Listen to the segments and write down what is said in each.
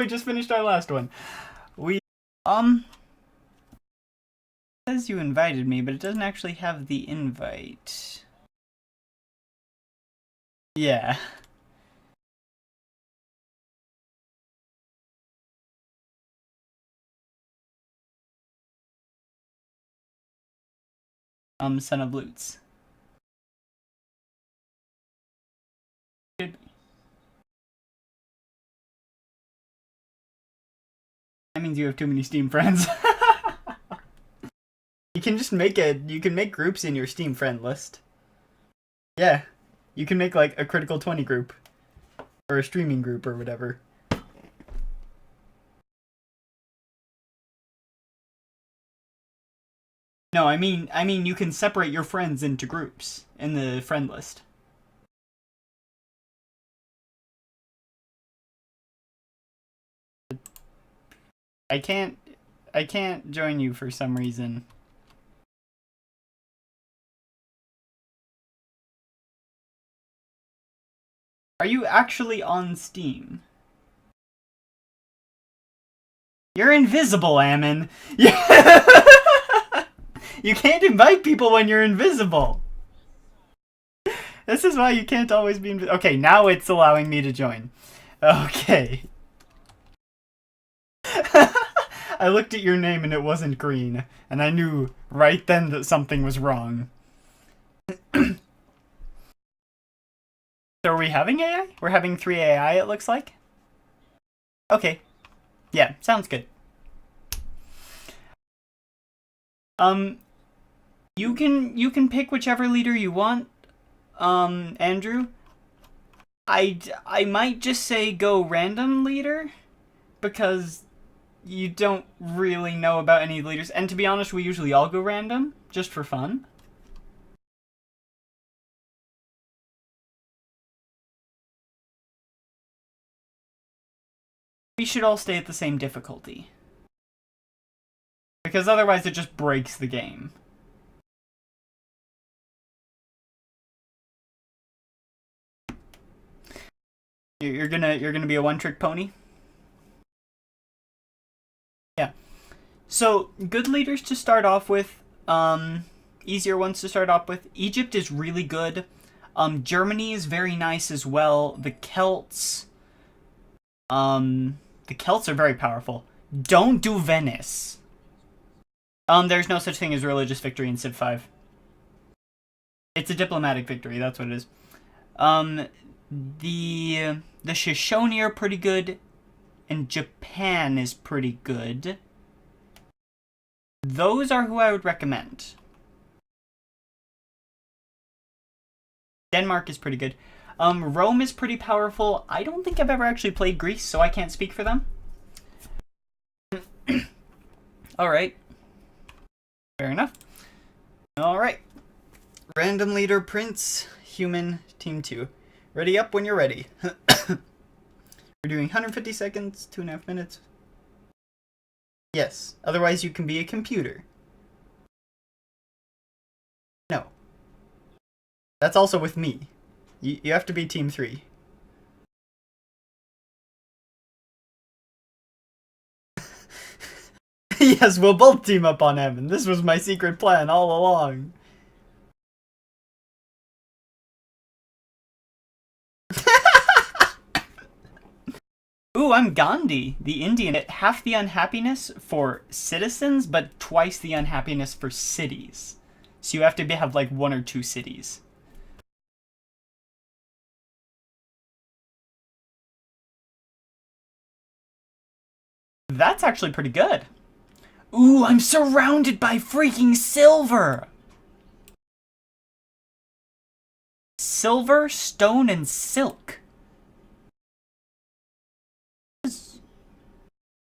We just finished our last one. We, it says you invited me, but it doesn't actually have the invite. Yeah. Son of Lutz. Should be. That means you have too many Steam friends. You can just make you can make groups in your Steam friend list. Yeah. You can make like a Critical 20 group. Or a streaming group or whatever. No, I mean you can separate your friends into groups in the friend list. I can't join you for some reason. Are you actually on Steam? You're invisible, Ammon. You can't invite people when you're invisible. This is why you can't always be invisible. Okay, now it's allowing me to join. Okay. I looked at your name and it wasn't green, and I knew right then that something was wrong. So are we having AI? We're having 3 AI, it looks like. Okay. Yeah, sounds good. You can pick whichever leader you want, Andrew. I might just say go random leader, because you don't really know about any leaders. And to be honest, we usually all go random, just for fun. We should all stay at the same difficulty. Because otherwise it just breaks the game. You're gonna be a one-trick pony? Yeah. So, good leaders to start off with. Easier ones to start off with. Egypt is really good. Germany is very nice as well. The Celts are very powerful. Don't do Venice. There's no such thing as religious victory in Civ V. It's a diplomatic victory, that's what it is. The Shoshone are pretty good, and Japan is pretty good. Those are who I would recommend. Denmark is pretty good. Rome is pretty powerful. I don't think I've ever actually played Greece, so I can't speak for them. Alright. Fair enough. Alright. Random leader, Prince, Human, Team 2. Ready up when you're ready. We're doing 150 seconds, 2.5 minutes. Yes, otherwise you can be a computer. No. That's also with me. You have to be Team 3. Yes, we'll both team up on Evan. This was my secret plan all along. Ooh, I'm Gandhi, the Indian. Half the unhappiness for citizens, but twice the unhappiness for cities. So you have to have like 1 or 2 cities. That's actually pretty good. Ooh, I'm surrounded by freaking silver! Silver, stone, and silk.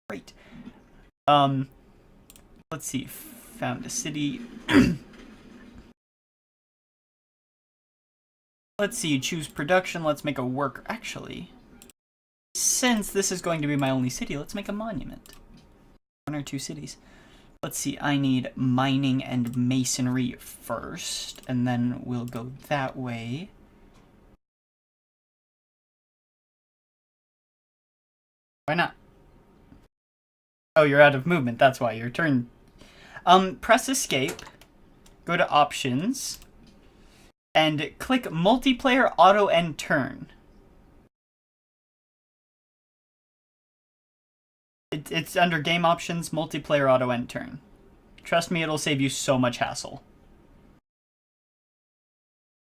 Great. Let's see. Found a city. Let's see. Choose production. Let's make a worker. Actually, since this is going to be my only city, let's make a monument. 1 or 2 cities. Let's see. I need mining and masonry first, and then we'll go that way. Why not? Oh, you're out of movement. That's why. Your turn. Press escape. Go to options. And click multiplayer auto end turn. It's under game options, multiplayer auto end turn. Trust me, it'll save you so much hassle.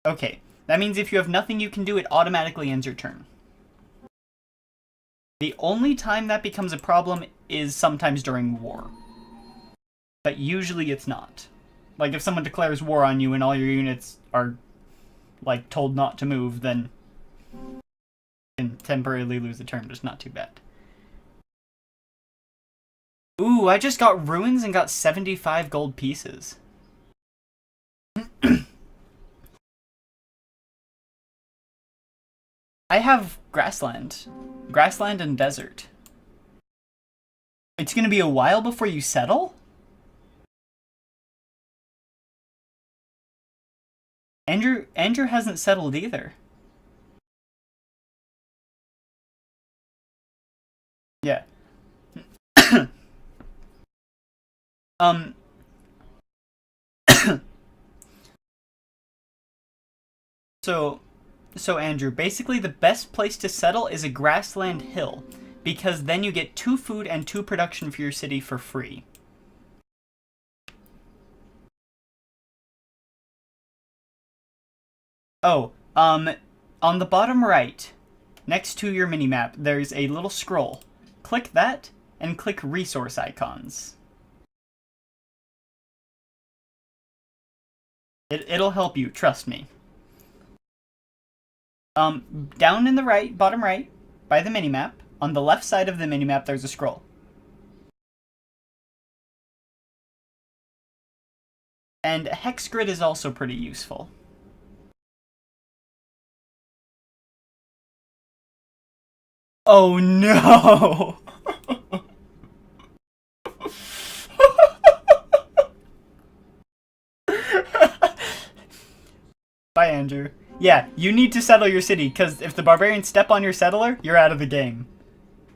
Okay, that means if you have nothing you can do, it automatically ends your turn. The only time that becomes a problem is sometimes during war. But usually it's not. Like, if someone declares war on you and all your units are, like, told not to move, then you can temporarily lose a turn, but it's not too bad. Ooh, I just got ruins and got 75 gold pieces. I have grassland. Grassland and desert. It's gonna be a while before you settle? Andrew hasn't settled either. Yeah. So Andrew, basically the best place to settle is a grassland hill, because then you get 2 food and 2 production for your city for free. Oh, on the bottom right, next to your minimap, there's a little scroll. Click that, and click resource icons. It'll help you, trust me. Down in the right, bottom right, by the minimap, on the left side of the minimap, there's a scroll. And hex grid is also pretty useful. Oh no! Bye, Andrew. Yeah, you need to settle your city, because if the barbarians step on your settler, you're out of the game.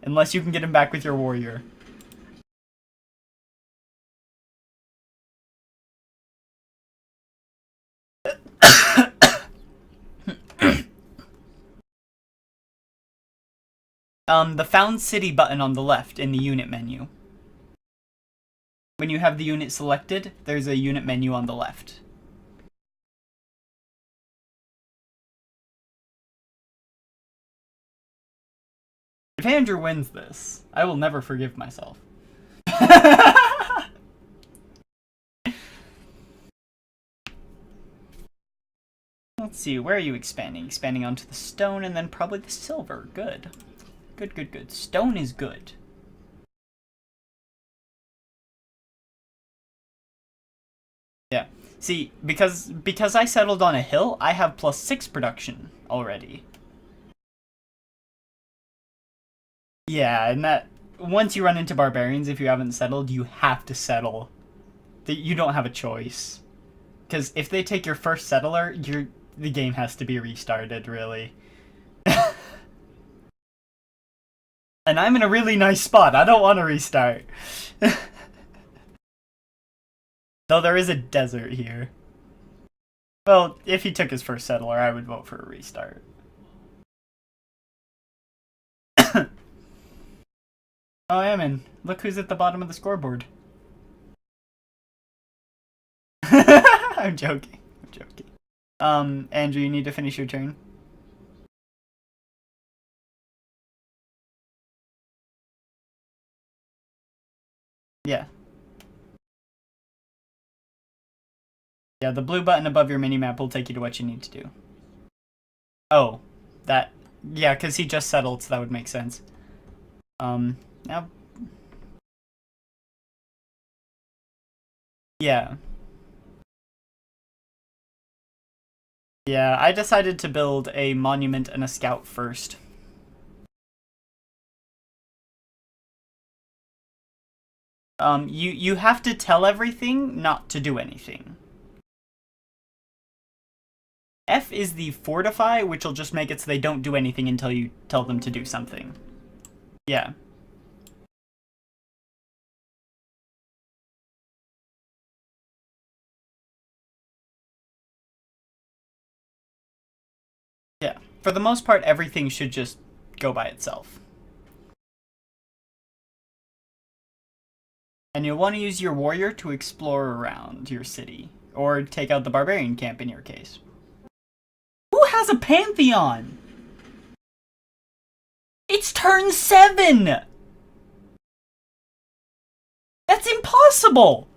Unless you can get him back with your warrior. The Found City button on the left in the unit menu. When you have the unit selected, there's a unit menu on the left. If Andrew wins this, I will never forgive myself. Let's see, where are you expanding? Expanding onto the stone and then probably the silver. Good. Good, good, good. Stone is good. Yeah. See, because I settled on a hill, I have +6 production already. Yeah, and that once you run into barbarians, if you haven't settled, you have to settle. You don't have a choice. Because if they take your first settler, the game has to be restarted, really. And I'm in a really nice spot. I don't want to restart. Though there is a desert here. Well, if he took his first settler, I would vote for a restart. Oh, Ammon, look who's at the bottom of the scoreboard. I'm joking. I'm joking. Andrew, you need to finish your turn. Yeah. Yeah, the blue button above your minimap will take you to what you need to do. Oh, that... Yeah, because he just settled, so that would make sense. Now... Yeah. Yeah, I decided to build a monument and a scout first. You have to tell everything not to do anything. F is the fortify, which will just make it so they don't do anything until you tell them to do something. Yeah. for the most part, everything should just go by itself. And you'll want to use your warrior to explore around your city, or take out the barbarian camp in your case. Who has a pantheon? It's turn 7! That's impossible!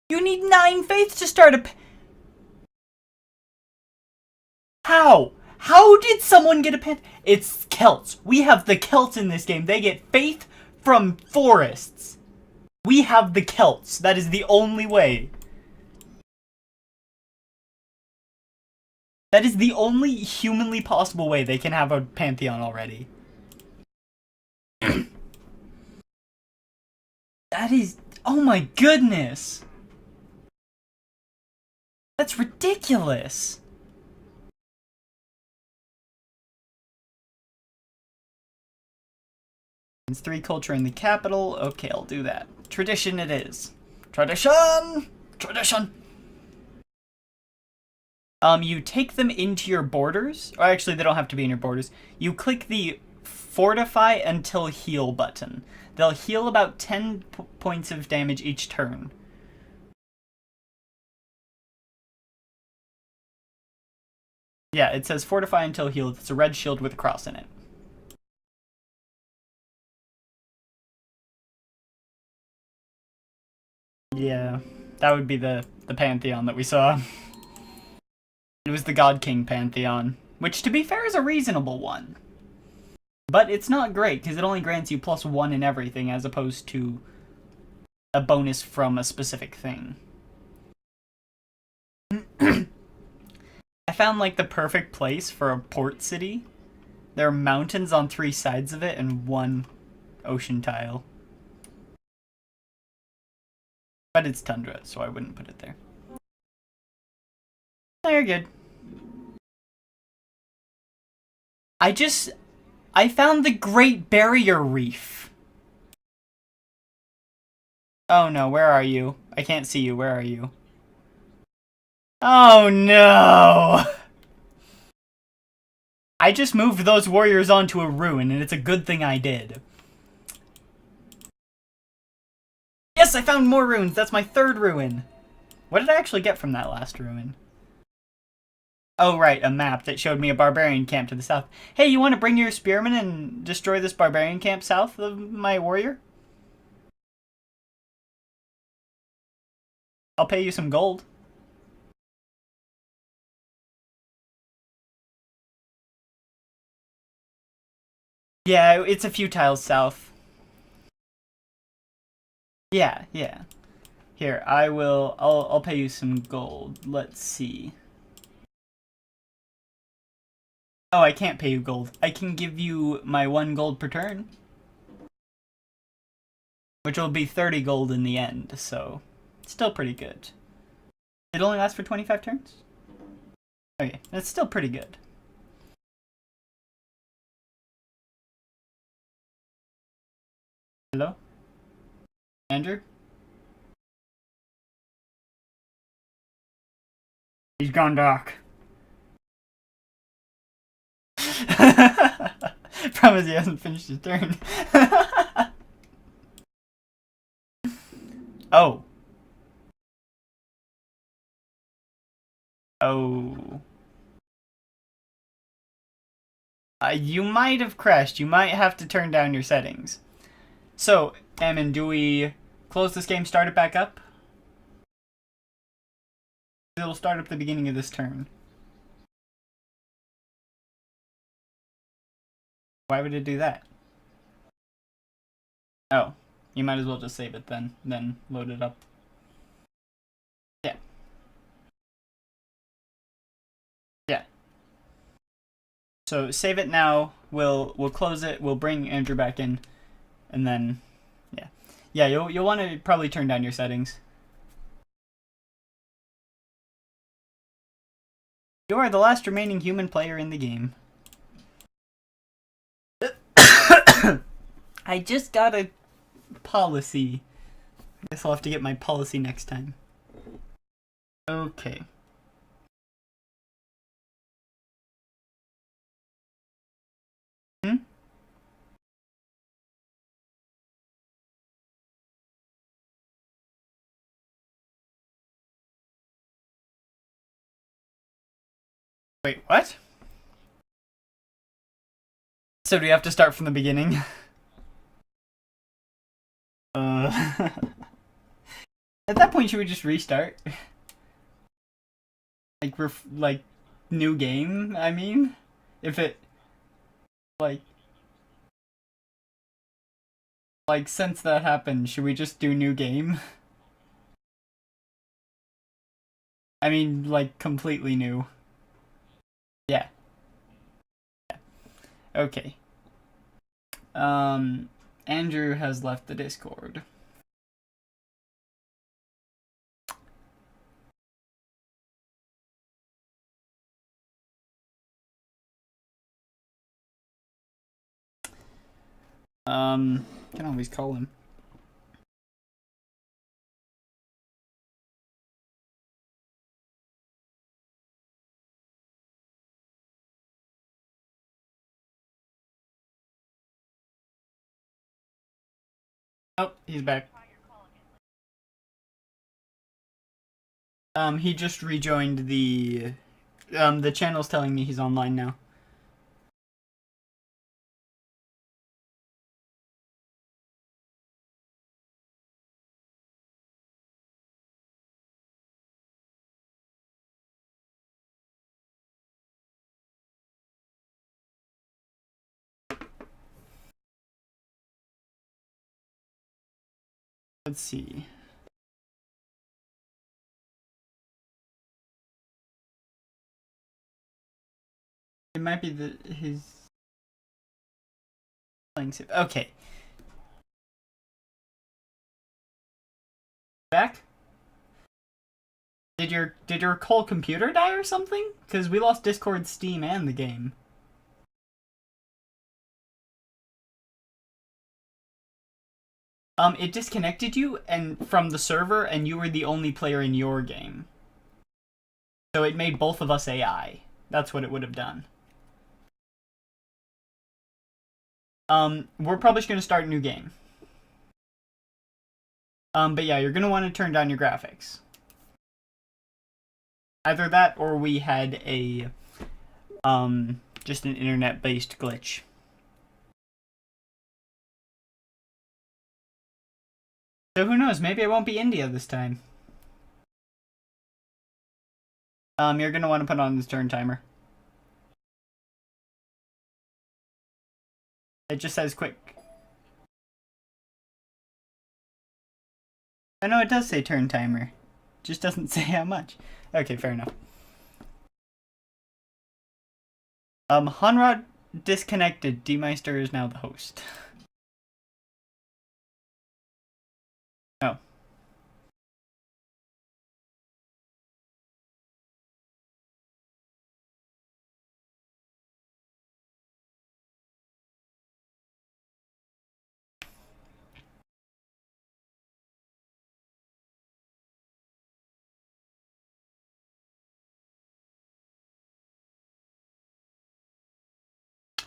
You need 9 faiths to start a... How? How did someone get a pantheon? It's Celts. We have the Celts in this game. They get faith from forests. We have the Celts. That is the only way. That is the only humanly possible way they can have a pantheon already. That is... Oh my goodness! That's ridiculous! It's 3 culture in the capital. Okay, I'll do that. Tradition it is. Tradition! Tradition! You take them into your borders. Or actually, they don't have to be in your borders. You click the Fortify Until Heal button. They'll heal about 10 points of damage each turn. Yeah, it says Fortify Until Heal. It's a red shield with a cross in it. Yeah, that would be the pantheon that we saw. It was the God King pantheon, which to be fair is a reasonable one. But it's not great, because it only grants you +1 in everything, as opposed to a bonus from a specific thing. I found, like, the perfect place for a port city. There are mountains on 3 sides of it and 1 ocean tile. But it's tundra, so I wouldn't put it there. No, you're good. I found the Great Barrier Reef. Oh no, where are you? I can't see you, where are you? Oh no! I just moved those warriors onto a ruin, and it's a good thing I did. Yes, I found more ruins! That's my 3rd ruin! What did I actually get from that last ruin? Oh, right, a map that showed me a barbarian camp to the south. Hey, you want to bring your spearmen and destroy this barbarian camp south of my warrior? I'll pay you some gold. Yeah, it's a few tiles south. Yeah, yeah. Here, I'll pay you some gold. Let's see. Oh, I can't pay you gold. I can give you my 1 gold per turn. Which will be 30 gold in the end, so still pretty good. It only lasts for 25 turns? Okay, that's still pretty good. Hello? Andrew? He's gone dark. Promise he hasn't finished his turn. Oh. Oh. You might have crashed. You might have to turn down your settings. So, Ammon, do we close this game, start it back up? It'll start up the beginning of this turn. Why would it do that? Oh, you might as well just save it then load it up. Yeah. Yeah. So save it now. We'll close it. We'll bring Andrew back in, and then yeah, yeah. You'll want to probably turn down your settings. You are the last remaining human player in the game. I just got a policy. I guess I'll have to get my policy next time. Okay. Wait, what? So do we have to start from the beginning? At that point, should we just restart? Like, like, new game, I mean? If it, like, since that happened, should we just do new game? I mean, like, completely new. Yeah. Okay. Andrew has left the Discord. Can always call him. Oh, he's back. He just rejoined the channel's telling me he's online now. Let's see. It might be his playing Civ. Okay. Back? Did your whole computer die or something? Because we lost Discord, Steam, and the game. It disconnected you and from the server, and you were the only player in your game. So it made both of us AI. That's what it would have done. We're probably just gonna start a new game. But yeah, you're gonna want to turn down your graphics. Either that, or we had a, just an internet-based glitch. So who knows? Maybe it won't be India this time. You're gonna want to put on this turn timer. It just says quick. I know it does say turn timer. Just doesn't say how much. Okay, fair enough. Hanrod disconnected. D-Meister is now the host. Oh.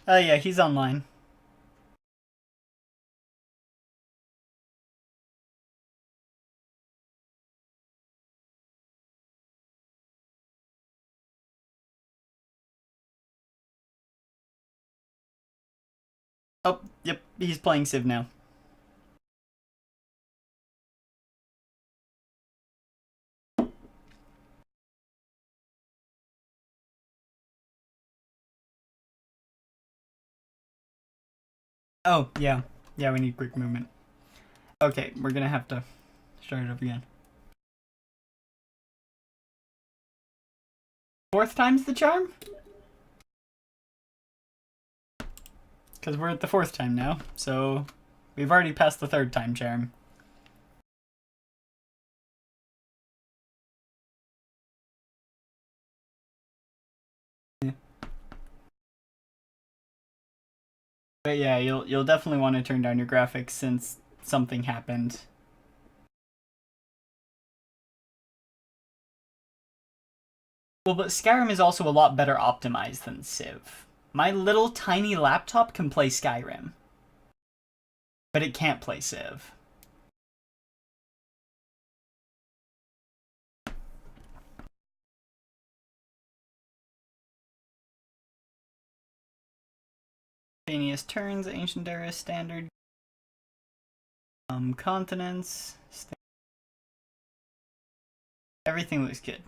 Oh yeah, he's online. Oh, yep, he's playing Civ now. Oh, yeah. Yeah, we need quick movement. Okay, we're gonna have to start it up again. Fourth time's the charm? Because we're at the fourth time now, so we've already passed the third time charm. Yeah. But yeah, you'll definitely want to turn down your graphics since something happened. Well, but Skyrim is also a lot better optimized than Civ. My little tiny laptop can play Skyrim, but it can't play Civ. Spontaneous turns, ancient era, standard. Continents. Everything looks good.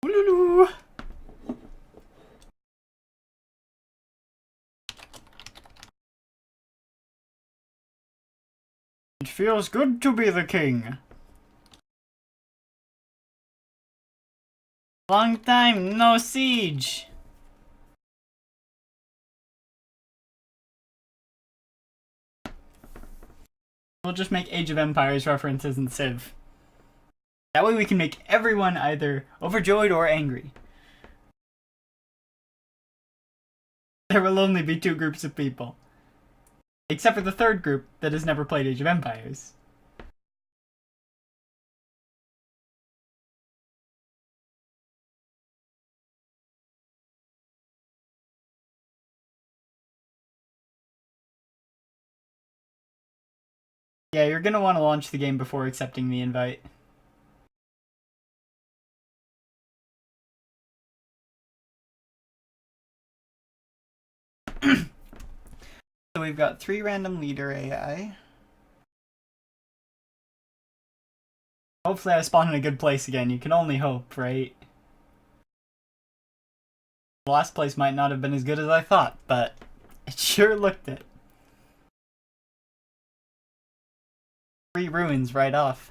Ooh. It feels good to be the king. Long time no siege. We'll just make Age of Empires references in Civ. That way we can make everyone either overjoyed or angry. There will only be two groups of people. Except for the third group that has never played Age of Empires. Yeah, you're gonna want to launch the game before accepting the invite. So we've got 3 random leader AI. Hopefully I spawn in a good place again. You can only hope, right? The last place might not have been as good as I thought, but it sure looked it. 3 ruins right off.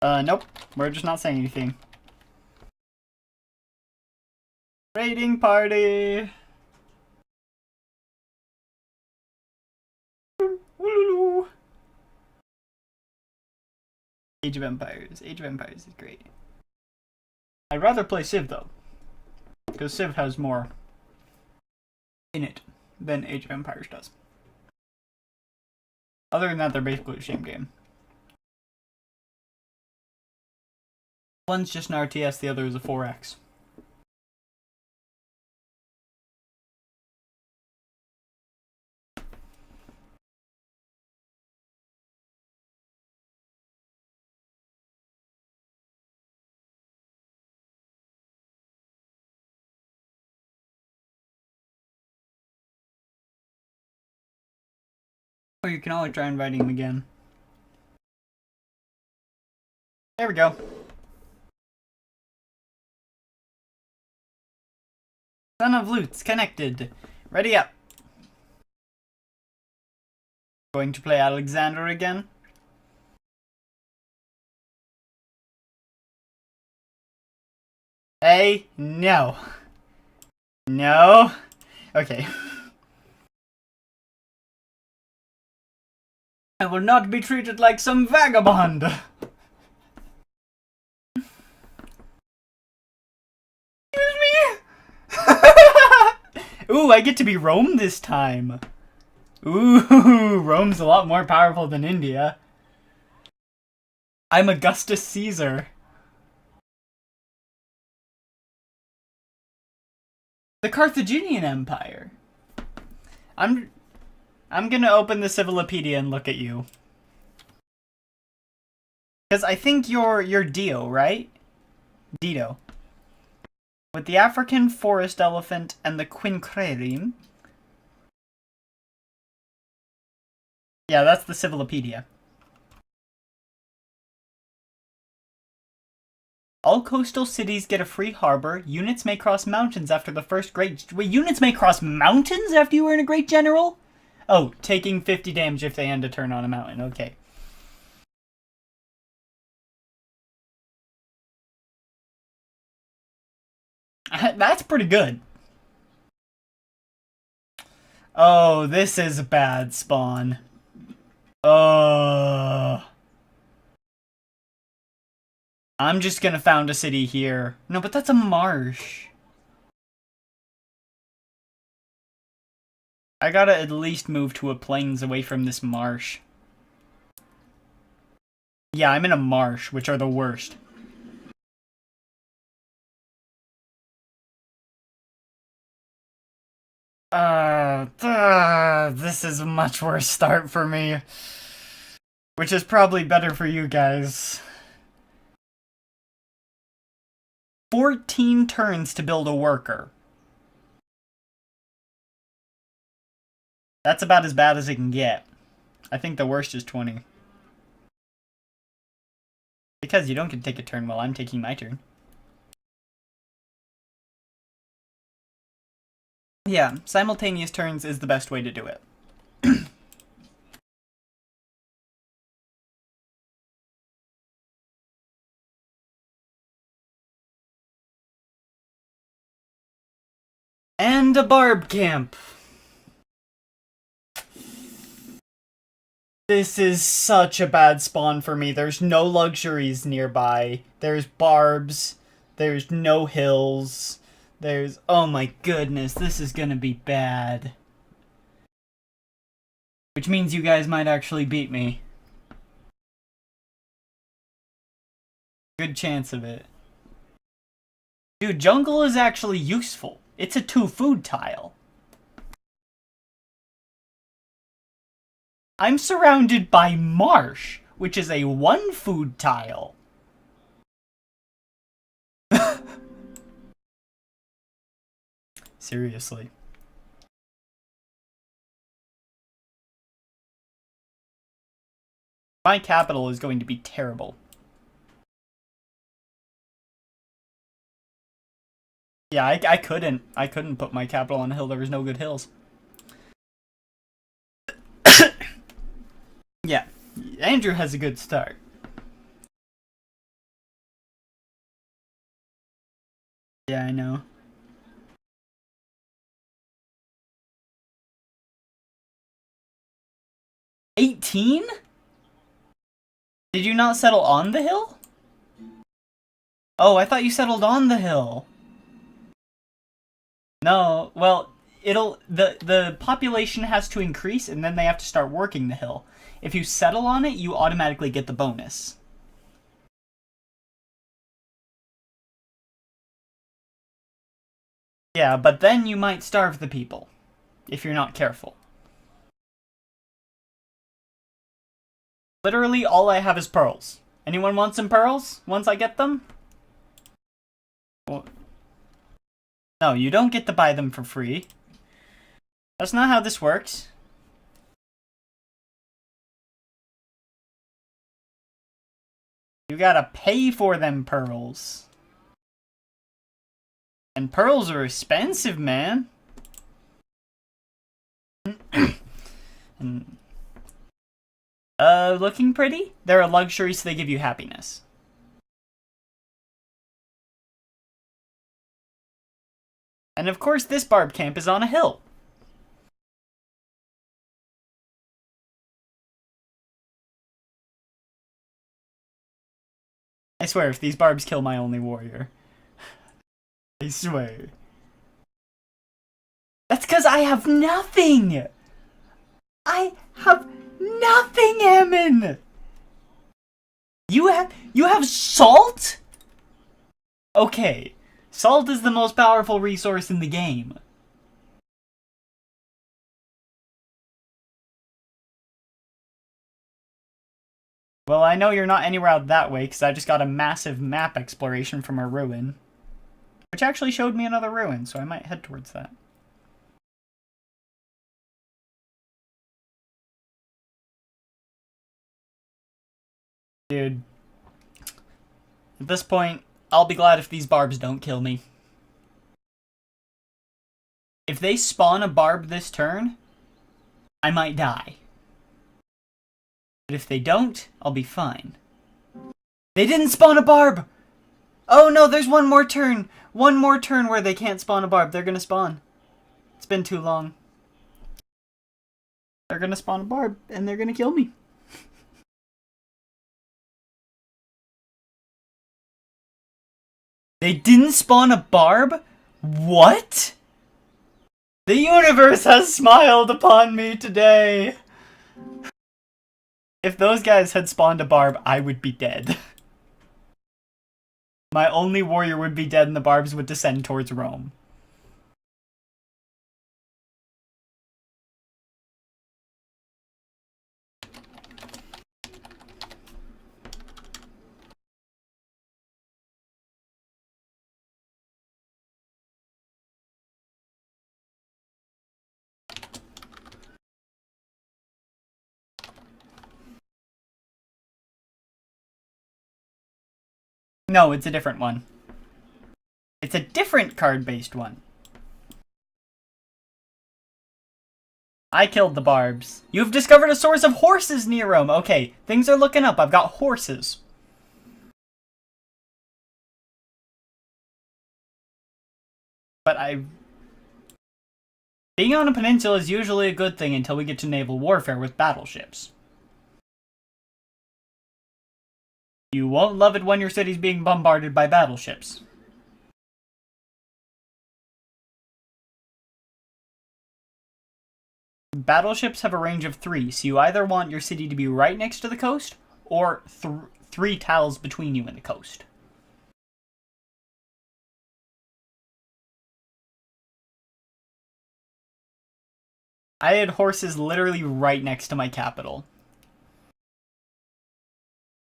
Nope. We're just not saying anything. Raiding party! Age of Empires. Age of Empires is great. I'd rather play Civ though. Because Civ has more in it than Age of Empires does. Other than that, they're basically the same game. One's just an RTS, the other is a 4X. Or you can always try inviting him again. There we go. Son of Lutes connected. Ready up. Going to play Alexander again. Hey, no. No. Okay. I will not be treated like some vagabond. Excuse me. Ooh, I get to be Rome this time. Ooh, Rome's a lot more powerful than India. I'm Augustus Caesar. The Carthaginian Empire. I'm gonna open the Civilopedia and look at you. Because I think you're Dio, right? Dido. With the African forest elephant and the quincunxereme. Yeah, that's the Civilopedia. All coastal cities get a free harbor. Units may cross mountains after the first great... Wait, units may cross mountains after you earn a great general? Oh, taking 50 damage if they end a turn on a mountain. Okay. That's pretty good. Oh, this is a bad spawn. I'm just gonna found a city here. No, but that's a marsh. I gotta at least move to a plains away from this marsh. Yeah, I'm in a marsh, which are the worst. This is a much worse start for me. Which is probably better for you guys. 14 turns to build a worker. That's about as bad as it can get. I think the worst is 20. Because you don't get to take a turn while I'm taking my turn. Yeah, simultaneous turns is the best way to do it. And a barb camp. This is such a bad spawn for me. There's no luxuries nearby. There's barbs. There's no hills. There's... Oh my goodness, this is gonna be bad. Which means you guys might actually beat me. Good chance of it. Dude, jungle is actually useful. It's a 2 food tile. I'm surrounded by marsh, which is a 1 food tile. Seriously. My capital is going to be terrible. Yeah, I couldn't put my capital on a hill. There was no good hills. Yeah, Andrew has a good start. Yeah, I know. 18? Did you not settle on the hill? Oh, I thought you settled on the hill. No, well, the population has to increase and then they have to start working the hill. If you settle on it, you automatically get the bonus. Yeah, but then you might starve the people if you're not careful. Literally, all I have is pearls. Anyone want some pearls once I get them? Well, no, you don't get to buy them for free. That's not how this works. You gotta pay for them pearls. And pearls are expensive, man. Looking pretty? They're a luxury, so they give you happiness. And of course, this barb camp is on a hill. I swear, if these barbs kill my only warrior. I swear. That's because I have nothing! I have nothing, Ammon! You have salt? Okay. Salt is the most powerful resource in the game. Well, I know you're not anywhere out that way, because I just got a massive map exploration from a ruin. Which actually showed me another ruin, so I might head towards that. Dude. At this point, I'll be glad if these barbs don't kill me. If they spawn a barb this turn, I might die. But if they don't, I'll be fine. They didn't spawn a barb! Oh no, there's one more turn! One more turn where they can't spawn a barb. They're gonna spawn. It's been too long. They're gonna spawn a barb, and they're gonna kill me. They didn't spawn a barb? What? The universe has smiled upon me today. If those guys had spawned a barb, I would be dead. My only warrior would be dead and the barbs would descend towards Rome. No, it's a different one. It's a different card-based one. I killed the barbs. You've discovered a source of horses near Rome. Okay, things are looking up. I've got horses. But being on a peninsula is usually a good thing until we get to naval warfare with battleships. You won't love it when your city's being bombarded by battleships. Battleships have a range of 3, so you either want your city to be right next to the coast, or 3 tiles between you and the coast. I had horses literally right next to my capital.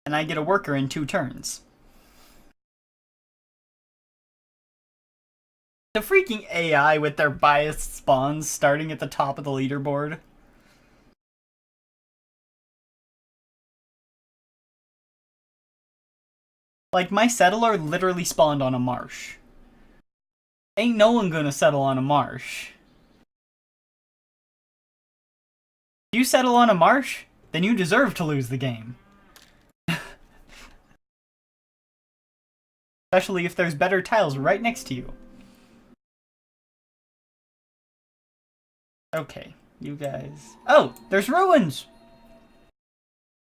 And I get a worker in 2 turns. The freaking AI with their biased spawns starting at the top of the leaderboard. Like, my settler literally spawned on a marsh. Ain't no one gonna settle on a marsh. If you settle on a marsh, then you deserve to lose the game. Especially if there's better tiles right next to you. Okay, you guys... Oh, there's ruins!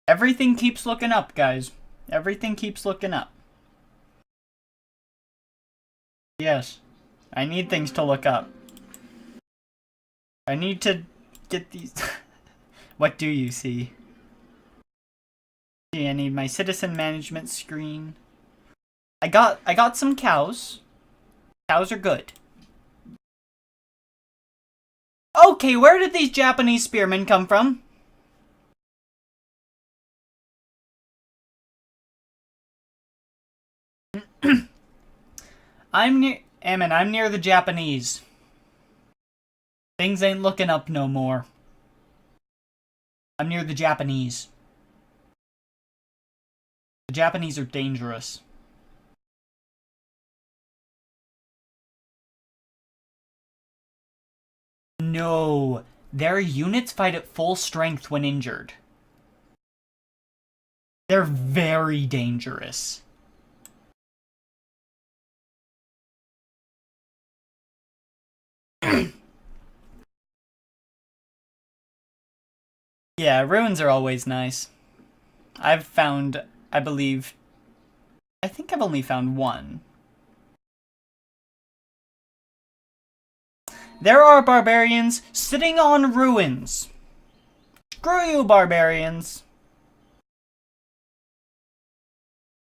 Everything keeps looking up, guys. Everything keeps looking up. Yes. I need things to look up. I need to get these... What do you see? I need my citizen management screen. I got some cows. Cows are good. Okay, where did these Japanese spearmen come from? I'm near the Japanese. Things ain't looking up no more. I'm near the Japanese. The Japanese are dangerous. No, their units fight at full strength when injured. They're very dangerous. Yeah, ruins are always nice. I've found, I think I've only found 1. There are barbarians sitting on ruins. Screw you, barbarians.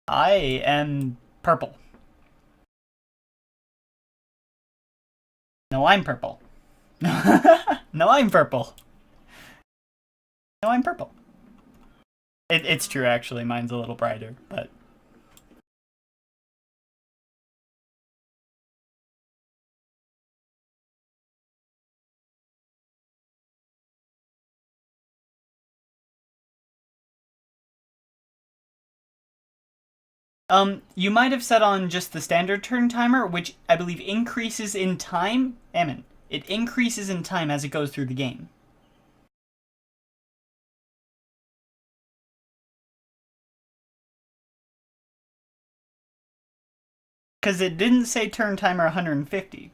I am purple. No, I'm purple. No, I'm purple. No, I'm purple. It's true, actually. Mine's a little brighter, but... You might have set on just the standard turn timer, which I believe increases in time. Ammon. It increases in time as it goes through the game. Because it didn't say turn timer 150.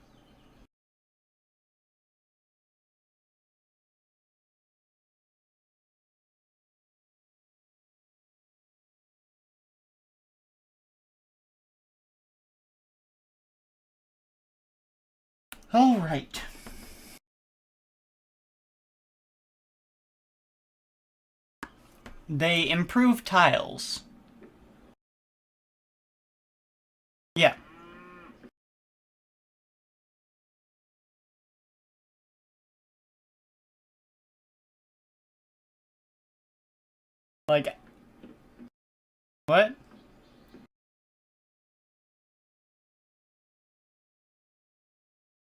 All right. They improve tiles. Yeah. Like, what?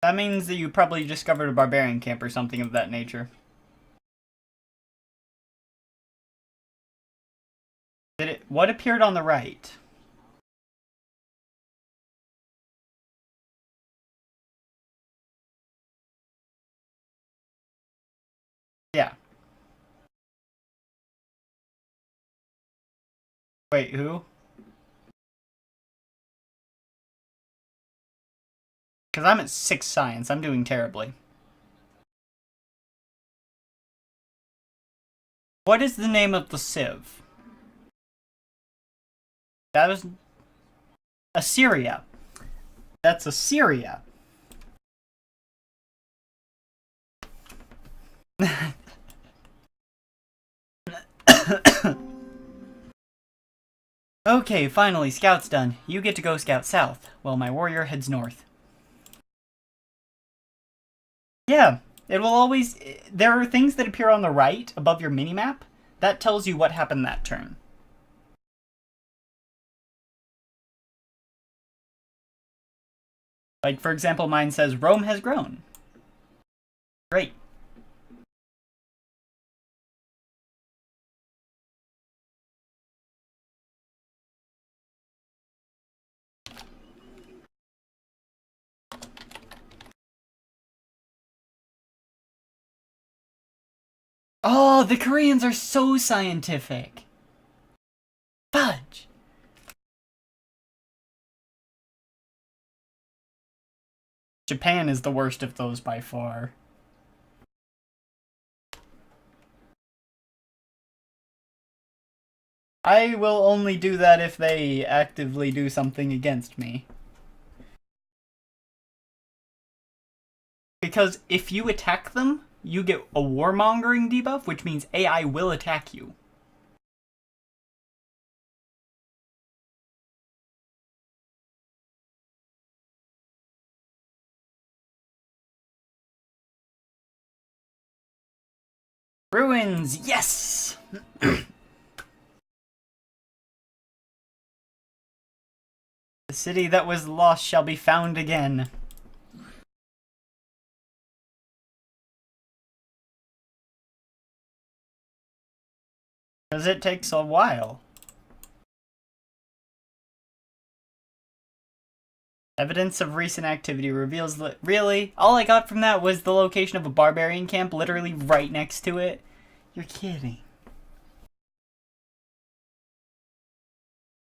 That means that you probably discovered a barbarian camp or something of that nature. What appeared on the right? Yeah. Wait, who? Because I'm at 6 science. I'm doing terribly. What is the name of the Civ? That was Assyria. That's Assyria. Okay, finally, scout's done. You get to go scout south, while my warrior heads north. Yeah, it will always... There are things that appear on the right, above your minimap. That tells you what happened that turn. Like, for example, mine says, Rome has grown. Great. Oh, the Koreans are so scientific. Fudge. Japan is the worst of those by far. I will only do that if they actively do something against me. Because if you attack them, you get a warmongering debuff, which means AI will attack you. Ruins, yes! The city that was lost shall be found again. Because it takes a while. Evidence of recent activity reveals that... Really? All I got from that was the location of a barbarian camp literally right next to it? You're kidding.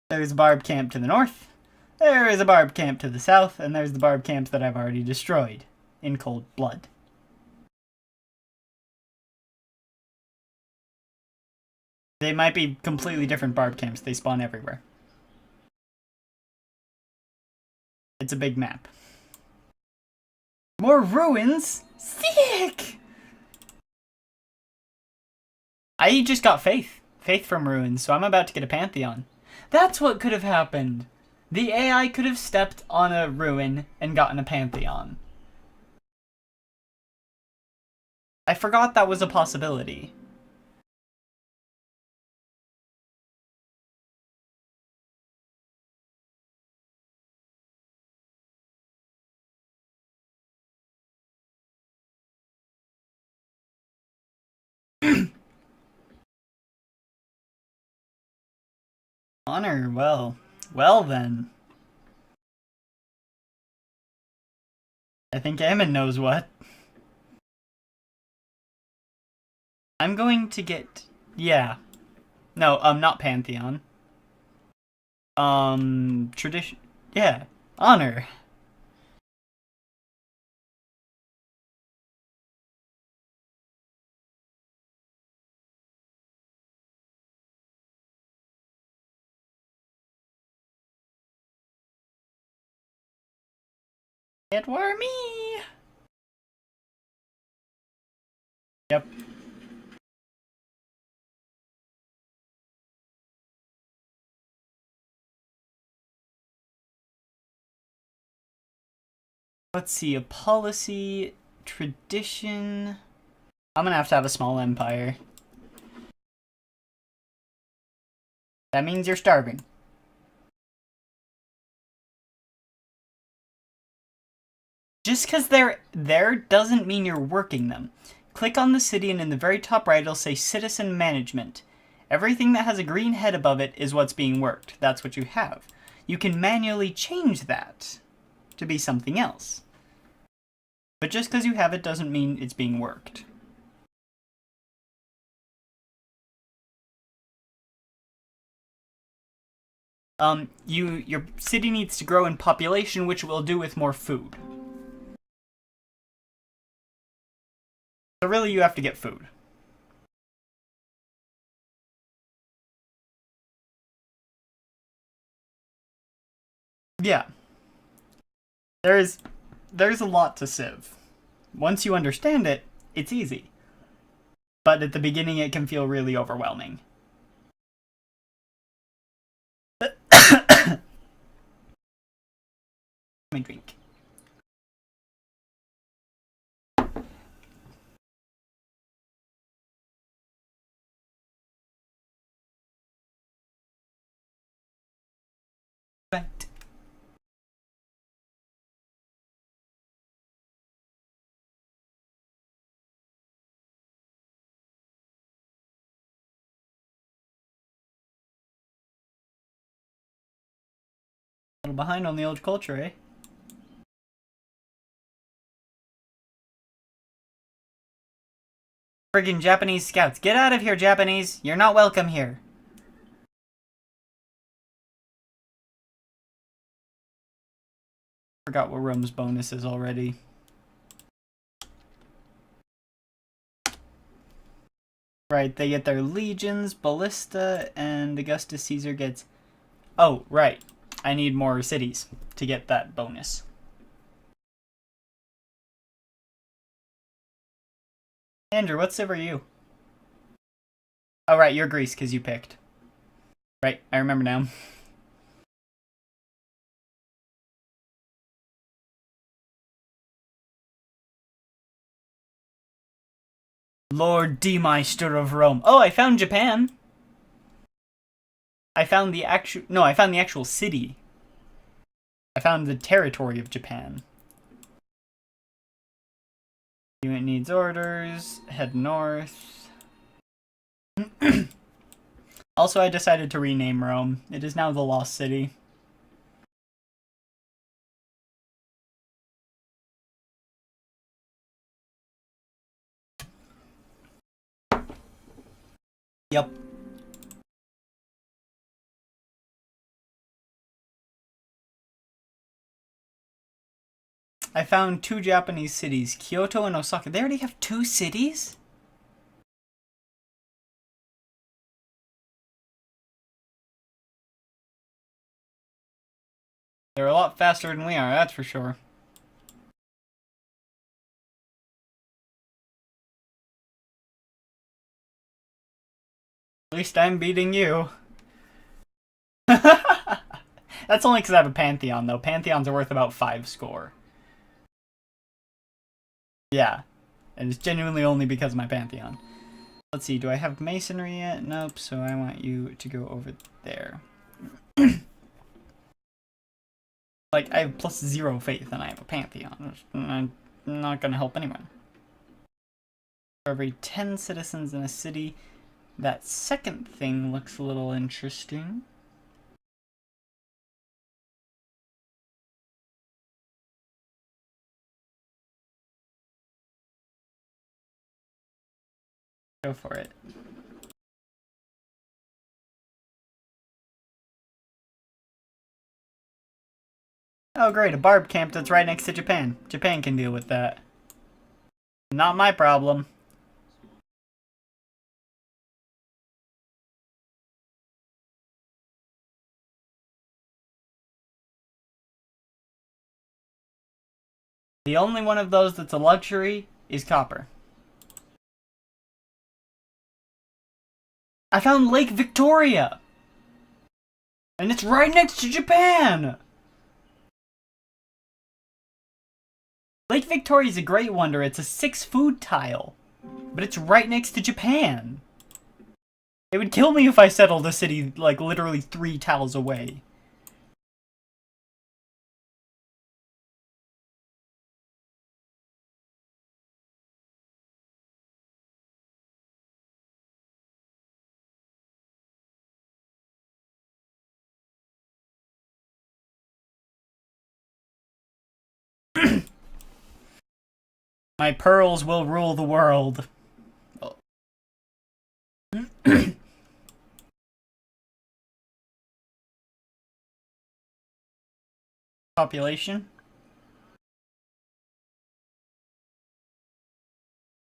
There's a barb camp to the north. There is a barb camp to the south. And there's the barb camps that I've already destroyed. In cold blood. They might be completely different barb camps. They spawn everywhere. It's a big map. More ruins? Sick! I just got faith. Faith from ruins, so I'm about to get a pantheon. That's what could have happened. The AI could have stepped on a ruin and gotten a pantheon. I forgot that was a possibility. Honor, well then. I think Ammon knows what. I'm going to get... Yeah. No, not Pantheon. Tradition... Yeah. Honor. It were me! Yep. Let's see, a policy, tradition. I'm gonna have to have a small empire. That means you're starving. Just because they're there doesn't mean you're working them. Click on the city and in the very top right it'll say Citizen Management. Everything that has a green head above it is what's being worked. That's what you have. You can manually change that to be something else. But just because you have it doesn't mean it's being worked. Your city needs to grow in population, which will do with more food. So really, you have to get food. Yeah. There's a lot to Civ. Once you understand it, it's easy. But at the beginning, it can feel really overwhelming. Let me drink. Right. A little behind on the old culture, eh? Friggin' Japanese scouts. Get out of here, Japanese! You're not welcome here. Forgot what Rome's bonus is already. Right, they get their legions, ballista, and Augustus Caesar gets... Oh, right. I need more cities to get that bonus. Andrew, what civ are you? Oh, right, you're Greece, because you picked. Right, I remember now. Lord D-Meister of Rome. Oh, I found Japan. I found the actual... No, I found the actual city. I found the territory of Japan. Unit needs orders. Head north. Also, I decided to rename Rome. It is now the Lost City. Yep. I found 2 Japanese cities, Kyoto and Osaka. They already have 2 cities? They're a lot faster than we are, that's for sure. At least I'm beating you. That's only because I have a Pantheon, though. Pantheons are worth about 5 score. Yeah. And it's genuinely only because of my Pantheon. Let's see, do I have Masonry yet? Nope, so I want you to go over there. Like, I have plus 0 faith and I have a Pantheon. I'm not gonna help anyone. For every 10 citizens in a city, that second thing looks a little interesting. Go for it. Oh great, a barb camp that's right next to Japan. Japan can deal with that. Not my problem. The only one of those that's a luxury is copper. I found Lake Victoria! And it's right next to Japan! Lake Victoria is a great wonder. It's a 6 food tile. But it's right next to Japan. It would kill me if I settled a city, like, literally 3 tiles away. My pearls will rule the world. Oh. Population?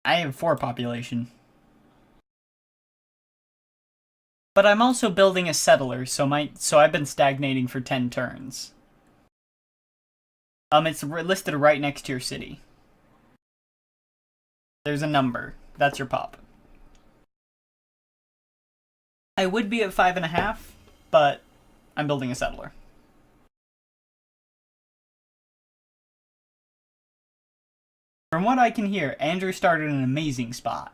I have 4 population. But I'm also building a settler, so I've been stagnating for 10 turns. It's listed right next to your city. There's a number. That's your pop. I would be at 5.5, but I'm building a settler. From what I can hear, Andrew started an amazing spot.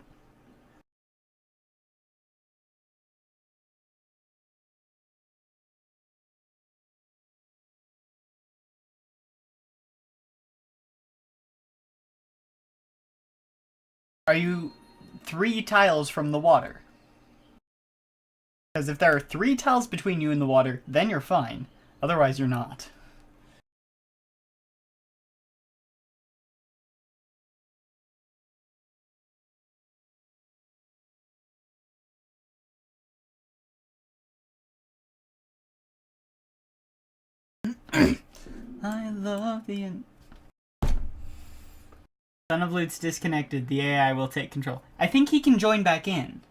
Are you 3 tiles from the water? Because if there are 3 tiles between you and the water, then you're fine. Otherwise, you're not. I love the... Son of Loot's disconnected. The AI will take control. I think he can join back in.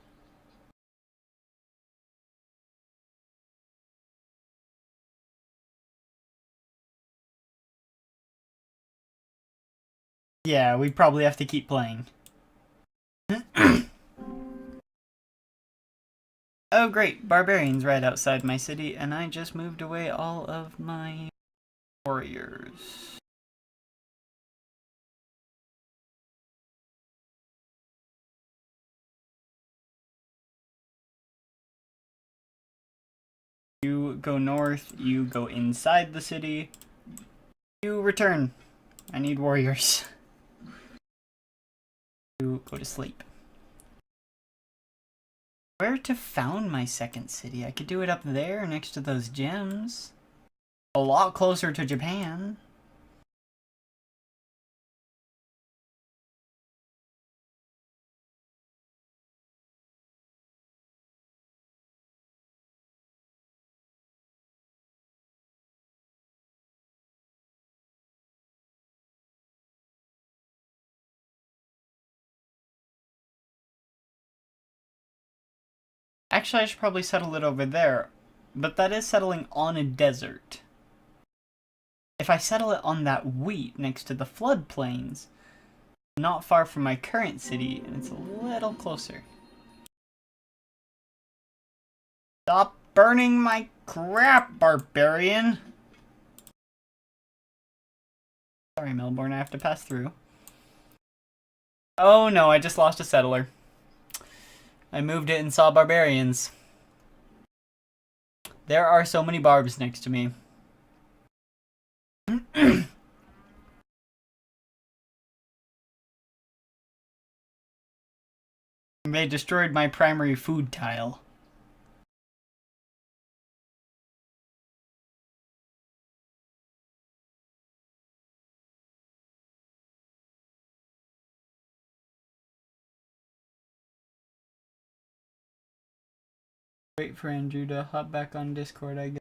Yeah, we probably have to keep playing. Oh great, barbarians right outside my city, and I just moved away all of my warriors. You go north, you go inside the city, you return. I need warriors. You go to sleep. Where to found my second city? I could do it up there next to those gems. A lot closer to Japan. Actually, I should probably settle it over there. But that is settling on a desert. If I settle it on that wheat next to the floodplains, not far from my current city, and it's a little closer. Stop burning my crap, barbarian! Sorry, Melbourne, I have to pass through. Oh no, I just lost a settler. I moved it and saw barbarians. There are so many barbs next to me. They destroyed my primary food tile. Wait for Andrew to hop back on Discord, I guess.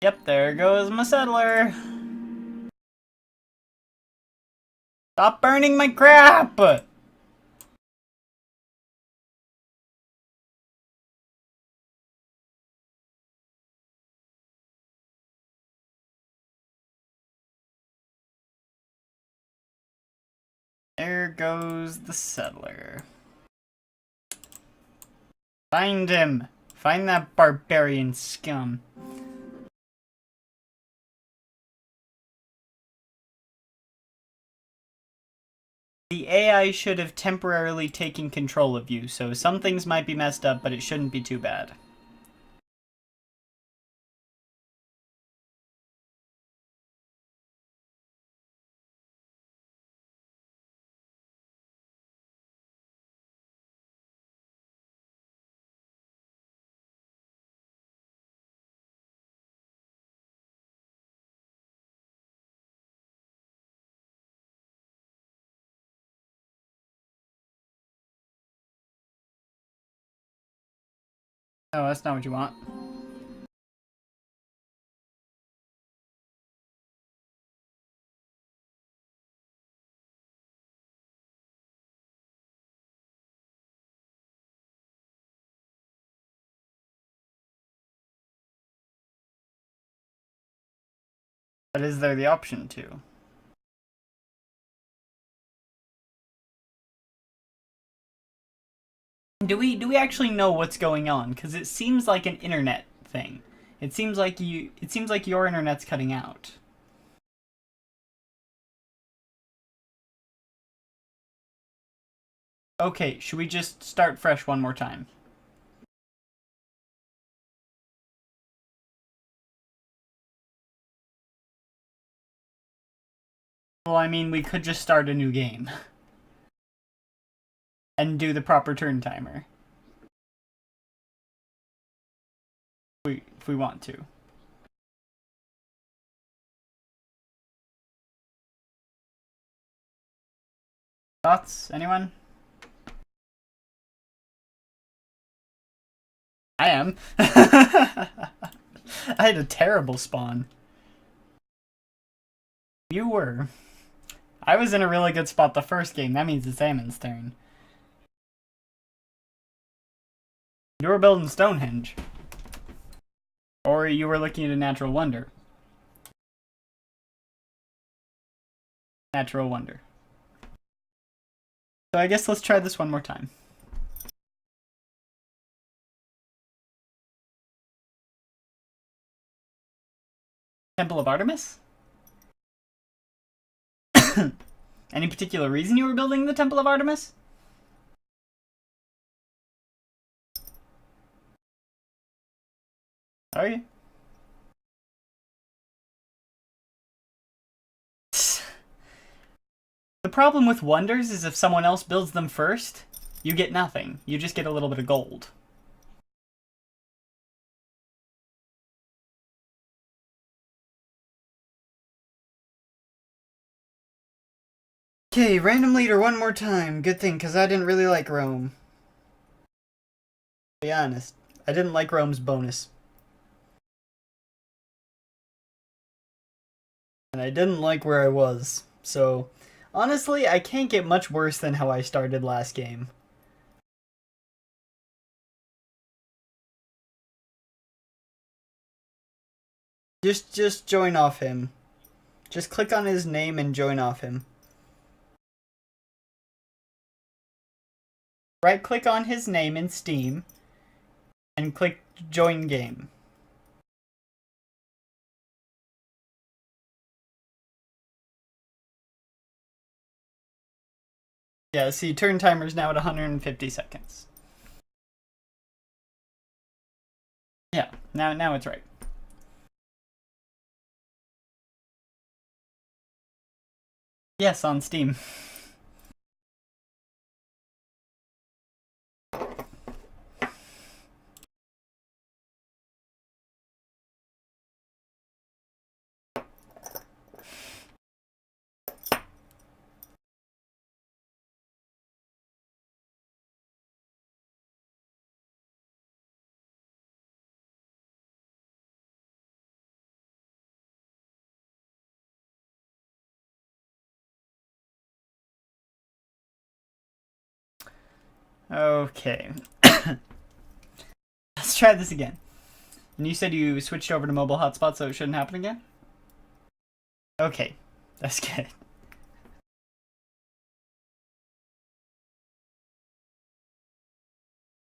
Yep, there goes my settler. Stop burning my crap! There goes the settler. Find him! Find that barbarian scum. The AI should have temporarily taken control of you, so some things might be messed up, but it shouldn't be too bad. Oh, that's not what you want. But is there the option to? Do we actually know what's going on? Because it seems like an internet thing. It seems like your internet's cutting out. Okay, should we just start fresh one more time? Well, I mean, we could just start a new game. And do the proper turn timer. If we want to. Thoughts? Anyone? I am. I had a terrible spawn. You were. I was in a really good spot the first game. That means it's Ammon's turn. You were building Stonehenge. Or you were looking at a natural wonder. Natural wonder. So I guess let's try this one more time. Temple of Artemis? Any particular reason you were building the Temple of Artemis? Are you? The problem with wonders is if someone else builds them first, you get nothing. You just get a little bit of gold. Okay, random leader one more time. Good thing, because I didn't really like Rome. To be honest, I didn't like Rome's bonus. And I didn't like where I was. So, honestly, I can't get much worse than how I started last game. Just join off him. Just click on his name and join off him. Right click on his name in Steam and click join game. Yeah, see, turn timer's now at 150 seconds. Yeah, now it's right. Yes, on Steam. Okay. Let's try this again. And you said you switched over to mobile hotspot, so it shouldn't happen again? Okay, that's good.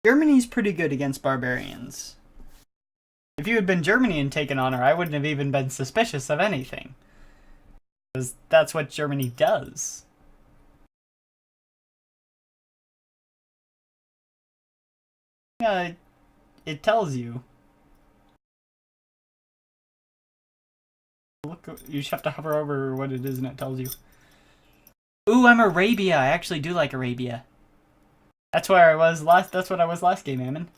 Germany's pretty good against barbarians. If you had been Germany and taken honor, I wouldn't have even been suspicious of anything. Because that's what Germany does. Yeah, it tells you. Look, you just have to hover over what it is and it tells you. Ooh, I'm Arabia. I actually do like Arabia. That's where I was last. That's what I was last game, Ammon.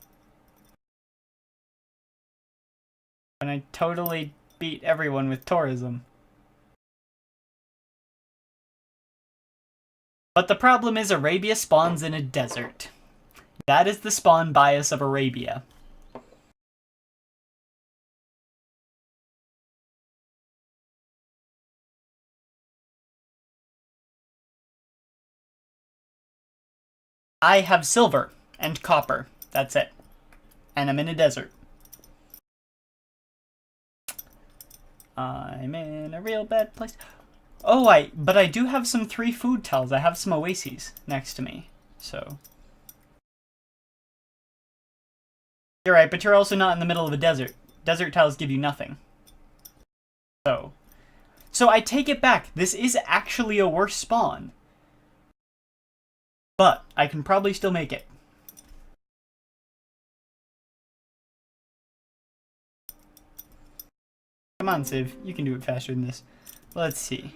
And I totally beat everyone with tourism. But the problem is Arabia spawns in a desert. That is the spawn bias of Arabia. I have silver and copper. That's it. And I'm in a desert. I'm in a real bad place. Oh, but I do have some 3 food tiles. I have some oases next to me. So. You're right, but you're also not in the middle of a desert. Desert tiles give you nothing. So I take it back. This is actually a worse spawn. But I can probably still make it. Come on, Civ. You can do it faster than this. Let's see.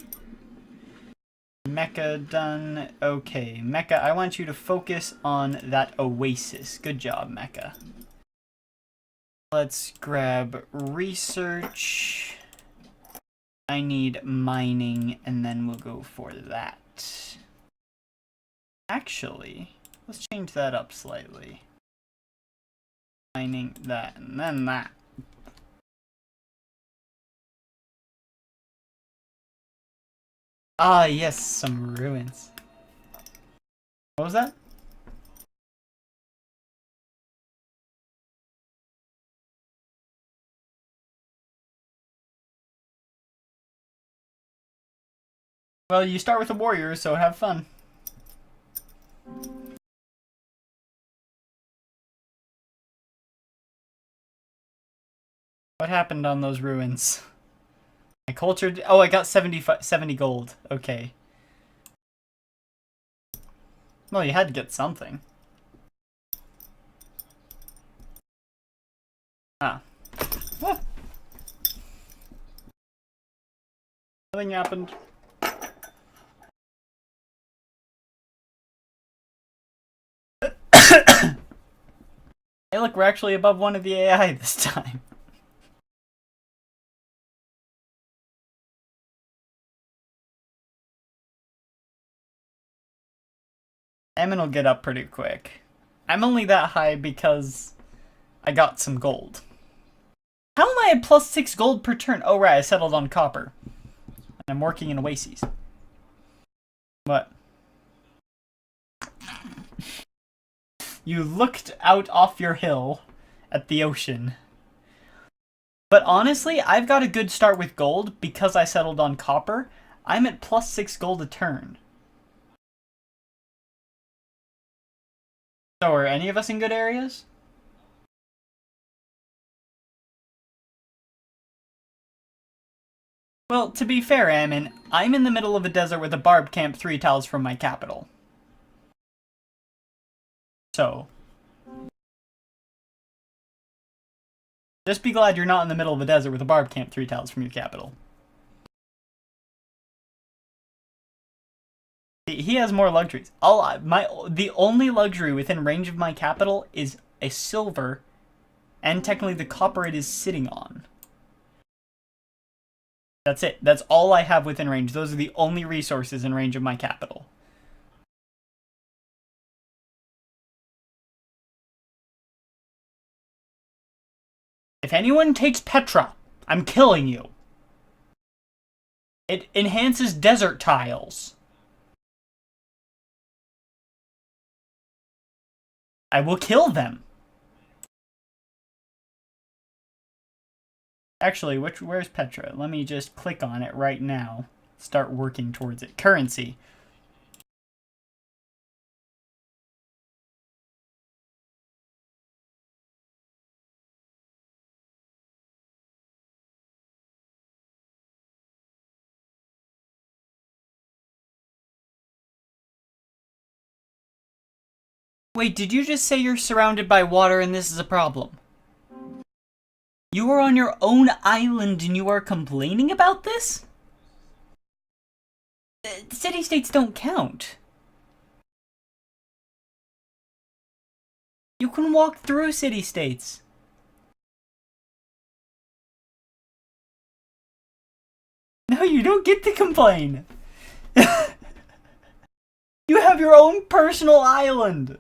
Mecha done. Okay, Mecha, I want you to focus on that oasis. Good job, Mecha. Let's grab research. I need mining, and then we'll go for that. Actually, let's change that up slightly. Mining that, and then that. Ah, yes, some ruins. What was that? Well, you start with a warrior, so have fun. What happened on those ruins? I cultured... Oh, I got 70 gold. Okay. Well, you had to get something. Ah. Ah. Nothing happened. Hey, look, we're actually above one of the AI this time. Emin will get up pretty quick. I'm only that high because I got some gold. How am I at plus 6 gold per turn? Oh, right, I settled on copper. And I'm working in oases. What? You looked out off your hill at the ocean. But honestly, I've got a good start with gold because I settled on copper. I'm at plus 6 gold a turn. So are any of us in good areas? Well, to be fair, Ammon, I'm in the middle of a desert with a barb camp 3 tiles from my capital. So. Just be glad you're not in the middle of a desert with a barb camp 3 tiles from your capital. He has more luxuries. The only luxury within range of my capital is a silver, and technically the copper it is sitting on. That's it. That's all I have within range. Those are the only resources in range of my capital. If anyone takes Petra, I'm killing you. It enhances desert tiles. I will kill them. Actually, where's Petra? Let me just click on it right now. Start working towards it. Currency. Wait, did you just say you're surrounded by water and this is a problem? You are on your own island and you are complaining about this? City-states don't count. You can walk through city-states. No, you don't get to complain. You have your own personal island.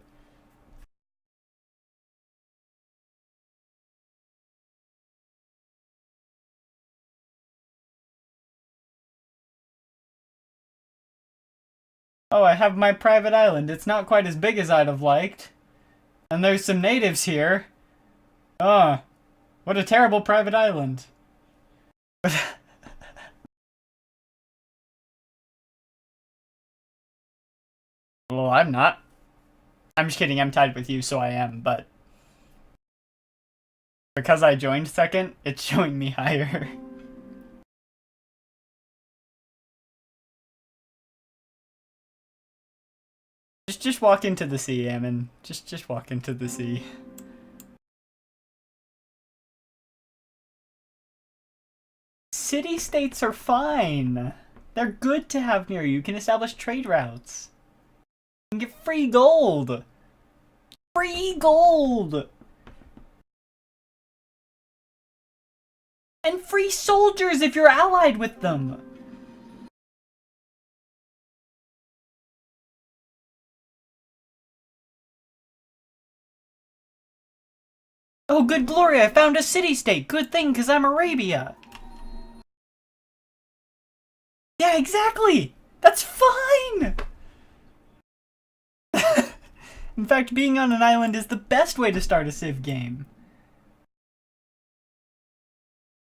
Oh, I have my private island. It's not quite as big as I'd have liked. And there's some natives here. Oh, what a terrible private island. Well, I'm not. I'm just kidding, I'm tied with you, so I am, but... because I joined second, it's showing me higher. Just walk into the sea, Ammon. Just walk into the sea. City-states are fine. They're good to have near you. You can establish trade routes. You can get free gold. Free gold! And free soldiers if you're allied with them. Oh, good glory, I found a city-state. Good thing, because I'm Arabia. Yeah, exactly. That's fine. In fact, being on an island is the best way to start a Civ game.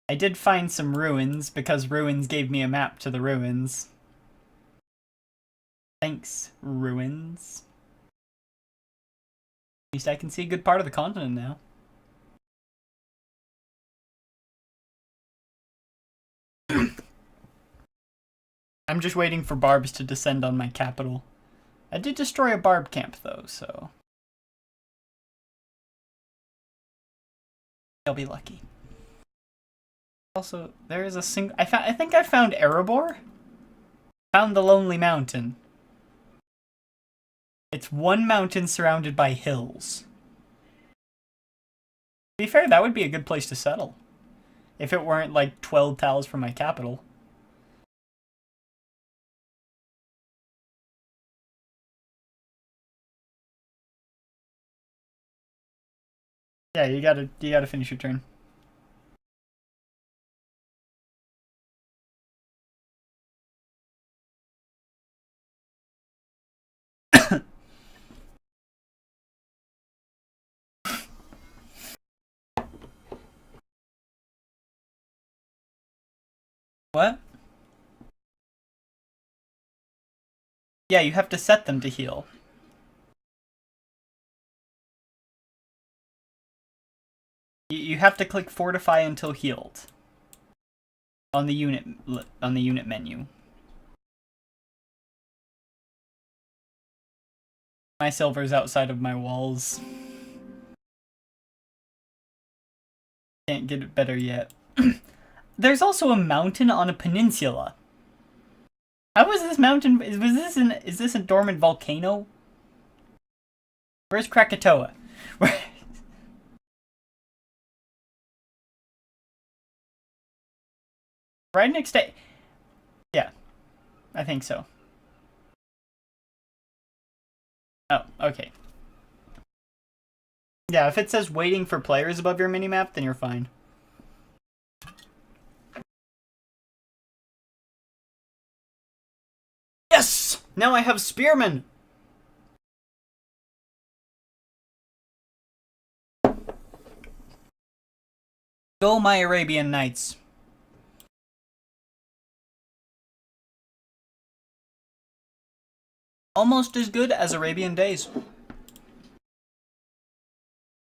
I did find some ruins, because ruins gave me a map to the ruins. Thanks, ruins. At least I can see a good part of the continent now. I'm just waiting for barbs to descend on my capital. I did destroy a barb camp, though, so... I'll be lucky. Also, there is a single... I think I found Erebor? Found the Lonely Mountain. It's one mountain surrounded by hills. To be fair, that would be a good place to settle. If it weren't, like, 12 tiles from my capital. Yeah, you gotta finish your turn. What? Yeah, you have to set them to heal. You have to click Fortify until healed. On the unit menu. My silver's outside of my walls. Can't get it better yet. There's also a mountain on a peninsula. How was this mountain? Is this a dormant volcano? Where's Krakatoa? Right next to... Yeah, I think so. Oh, okay. Yeah, if it says waiting for players above your minimap, then you're fine. Yes! Now I have spearmen! Go, my Arabian Knights. Almost as good as Arabian Days.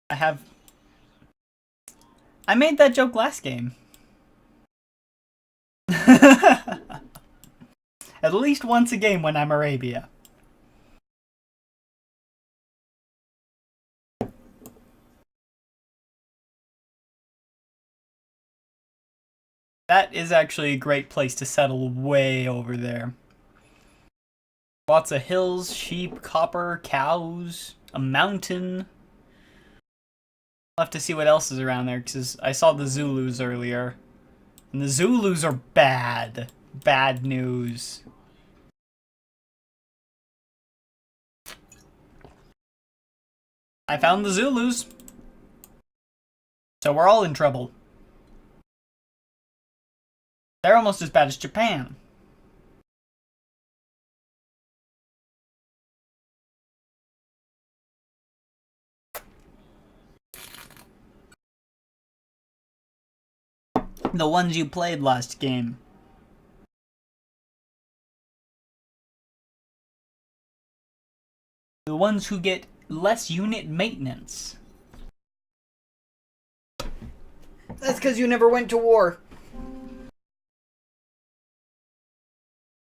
I made that joke last game. At least once a game when I'm Arabia. That is actually a great place to settle way over there. Lots of hills, sheep, copper, cows, a mountain. I'll have to see what else is around there, because I saw the Zulus earlier. And the Zulus are bad. Bad news. I found the Zulus. So we're all in trouble. They're almost as bad as Japan. The ones you played last game. The ones who get less unit maintenance. That's because you never went to war.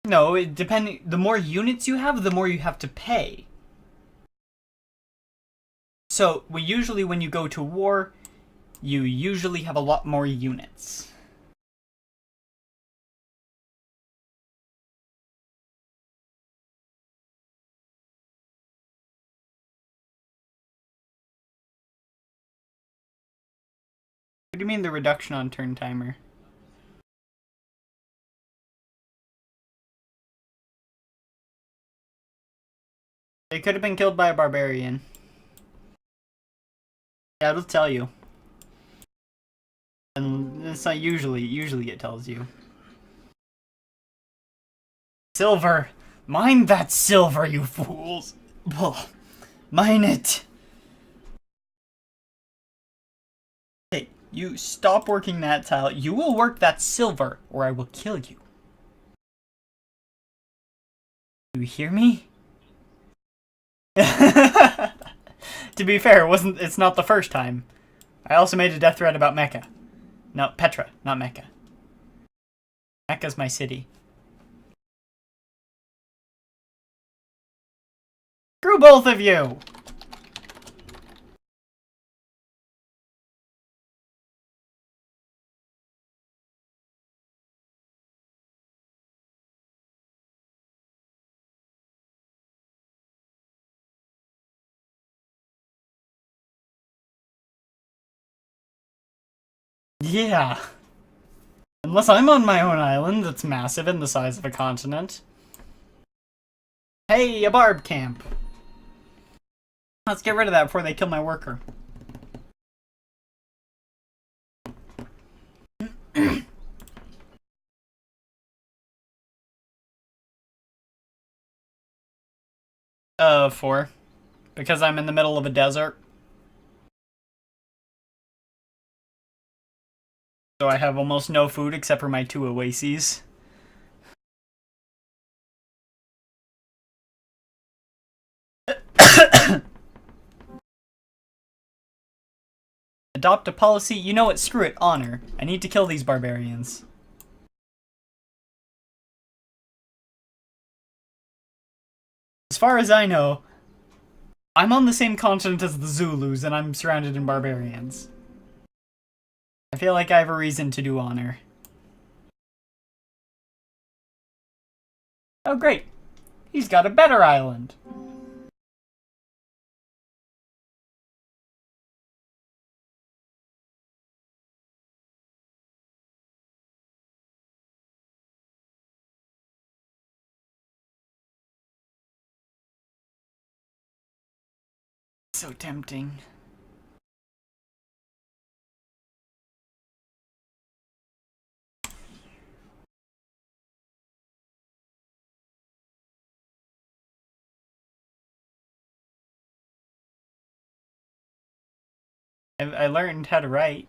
No, the more units you have, the more you have to pay. So, usually when you go to war, you usually have a lot more units. What do you mean the reduction on turn timer? They could have been killed by a barbarian. Yeah, it'll tell you. And it's not usually it tells you. Silver! Mine that silver, you fools! Mine it! Hey, you stop working that tile. You will work that silver, or I will kill you. You hear me? To be fair, it's not the first time. I also made a death threat about Mecca. No, Petra, not Mecca. Mecca's my city. Screw both of you! Yeah. Unless I'm on my own island that's massive and the size of a continent. Hey, a barb camp. Let's get rid of that before they kill my worker. Four. Because I'm in the middle of a desert. So I have almost no food except for my 2 oases. Adopt a policy. You know what? Screw it. Honor. I need to kill these barbarians. As far as I know, I'm on the same continent as the Zulus and I'm surrounded in barbarians. I feel like I have a reason to do honor. Oh great. He's got a better island. So tempting. I learned how to write.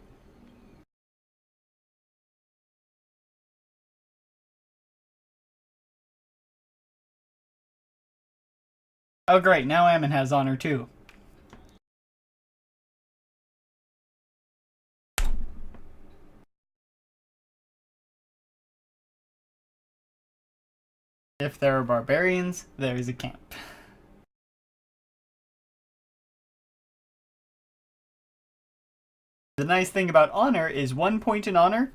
Oh great, now Ammon has honor too. If there are barbarians, there is a camp. The nice thing about honor is 1 point in honor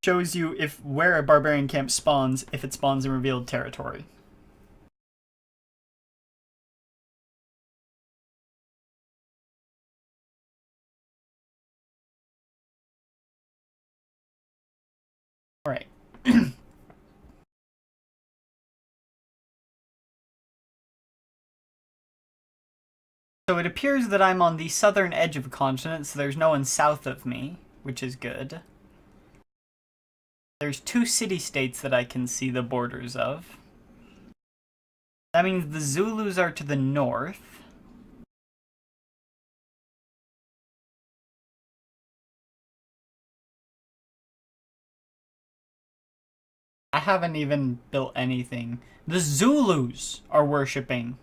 shows you where a barbarian camp spawns if it spawns in revealed territory. Alright. So it appears that I'm on the southern edge of a continent, so there's no one south of me, which is good. There's 2 city-states that I can see the borders of. That means the Zulus are to the north. I haven't even built anything. The Zulus are worshipping.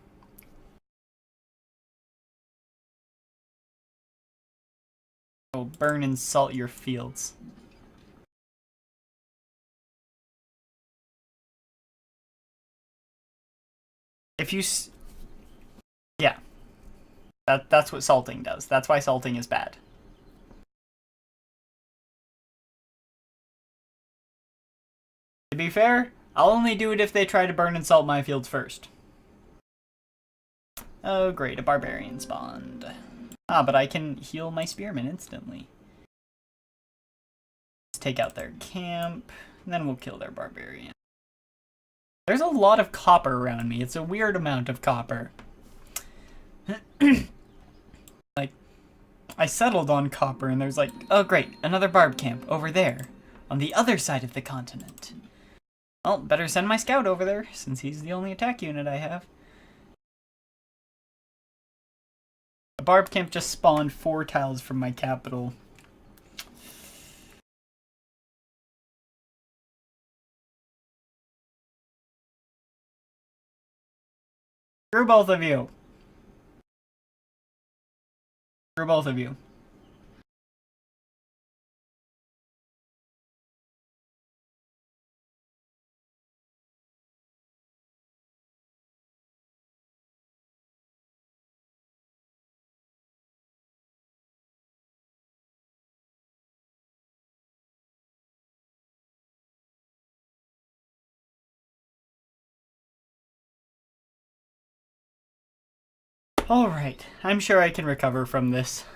Oh, burn and salt your fields. If you... Yeah. That's what salting does. That's why salting is bad. To be fair, I'll only do it if they try to burn and salt my fields first. Oh great, a barbarian spawned. Ah, but I can heal my spearmen instantly. Let's take out their camp, and then we'll kill their barbarian. There's a lot of copper around me. It's a weird amount of copper. Like, I settled on copper, and there's like, oh great, another barb camp over there, on the other side of the continent. Well, better send my scout over there, since he's the only attack unit I have. A barb camp just spawned 4 tiles from my capital. Screw both of you. Screw both of you. Alright, I'm sure I can recover from this.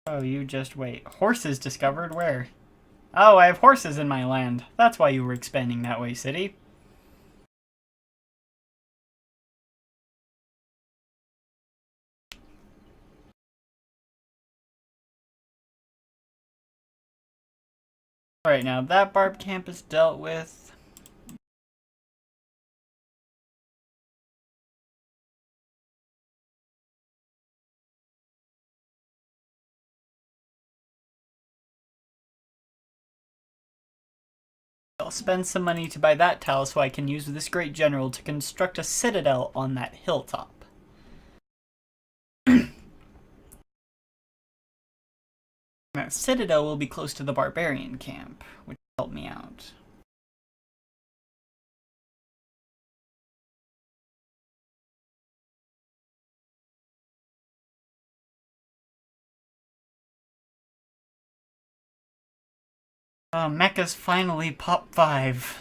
Oh, you just wait. Horses discovered? Where? Oh, I have horses in my land. That's why you were expanding that way, city. Alright, now that barb camp is dealt with. I'll spend some money to buy that tile so I can use this great general to construct a citadel on that hilltop. That citadel will be close to the barbarian camp, which will help me out. Mecha's finally pop 5.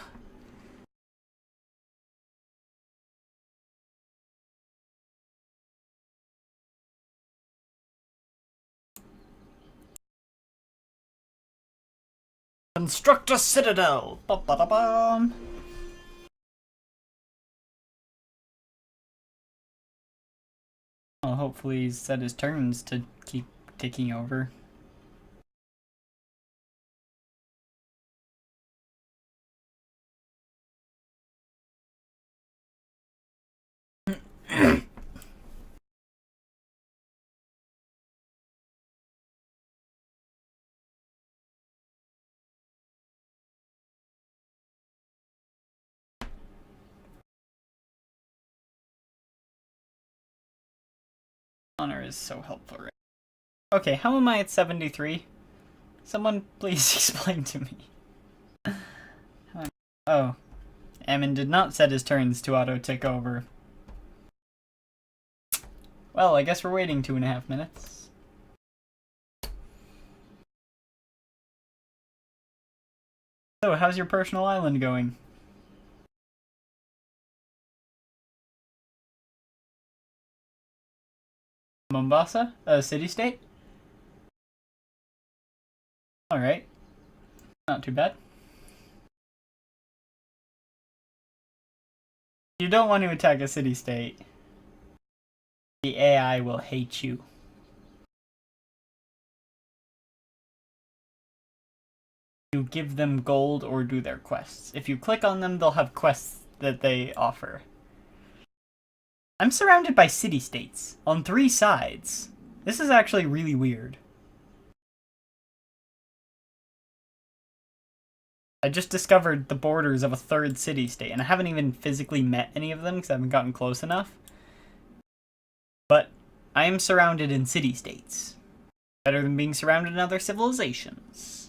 Construct a citadel! Ba-ba-da-bum. Well, hopefully he's set his turns to keep ticking over. Honor is so helpful, right? Okay, how am I at 73? Someone please explain to me. Oh. Ammon did not set his turns to auto-tick over. Well, I guess we're waiting 2.5 minutes. So, how's your personal island going? Mombasa? A city-state? Alright. Not too bad. You don't want to attack a city-state. The AI will hate you. You give them gold or do their quests. If you click on them, they'll have quests that they offer. I'm surrounded by city-states on 3 sides. This is actually really weird. I just discovered the borders of a 3rd city-state, and I haven't even physically met any of them because I haven't gotten close enough. But I am surrounded in city-states. Better than being surrounded in other civilizations.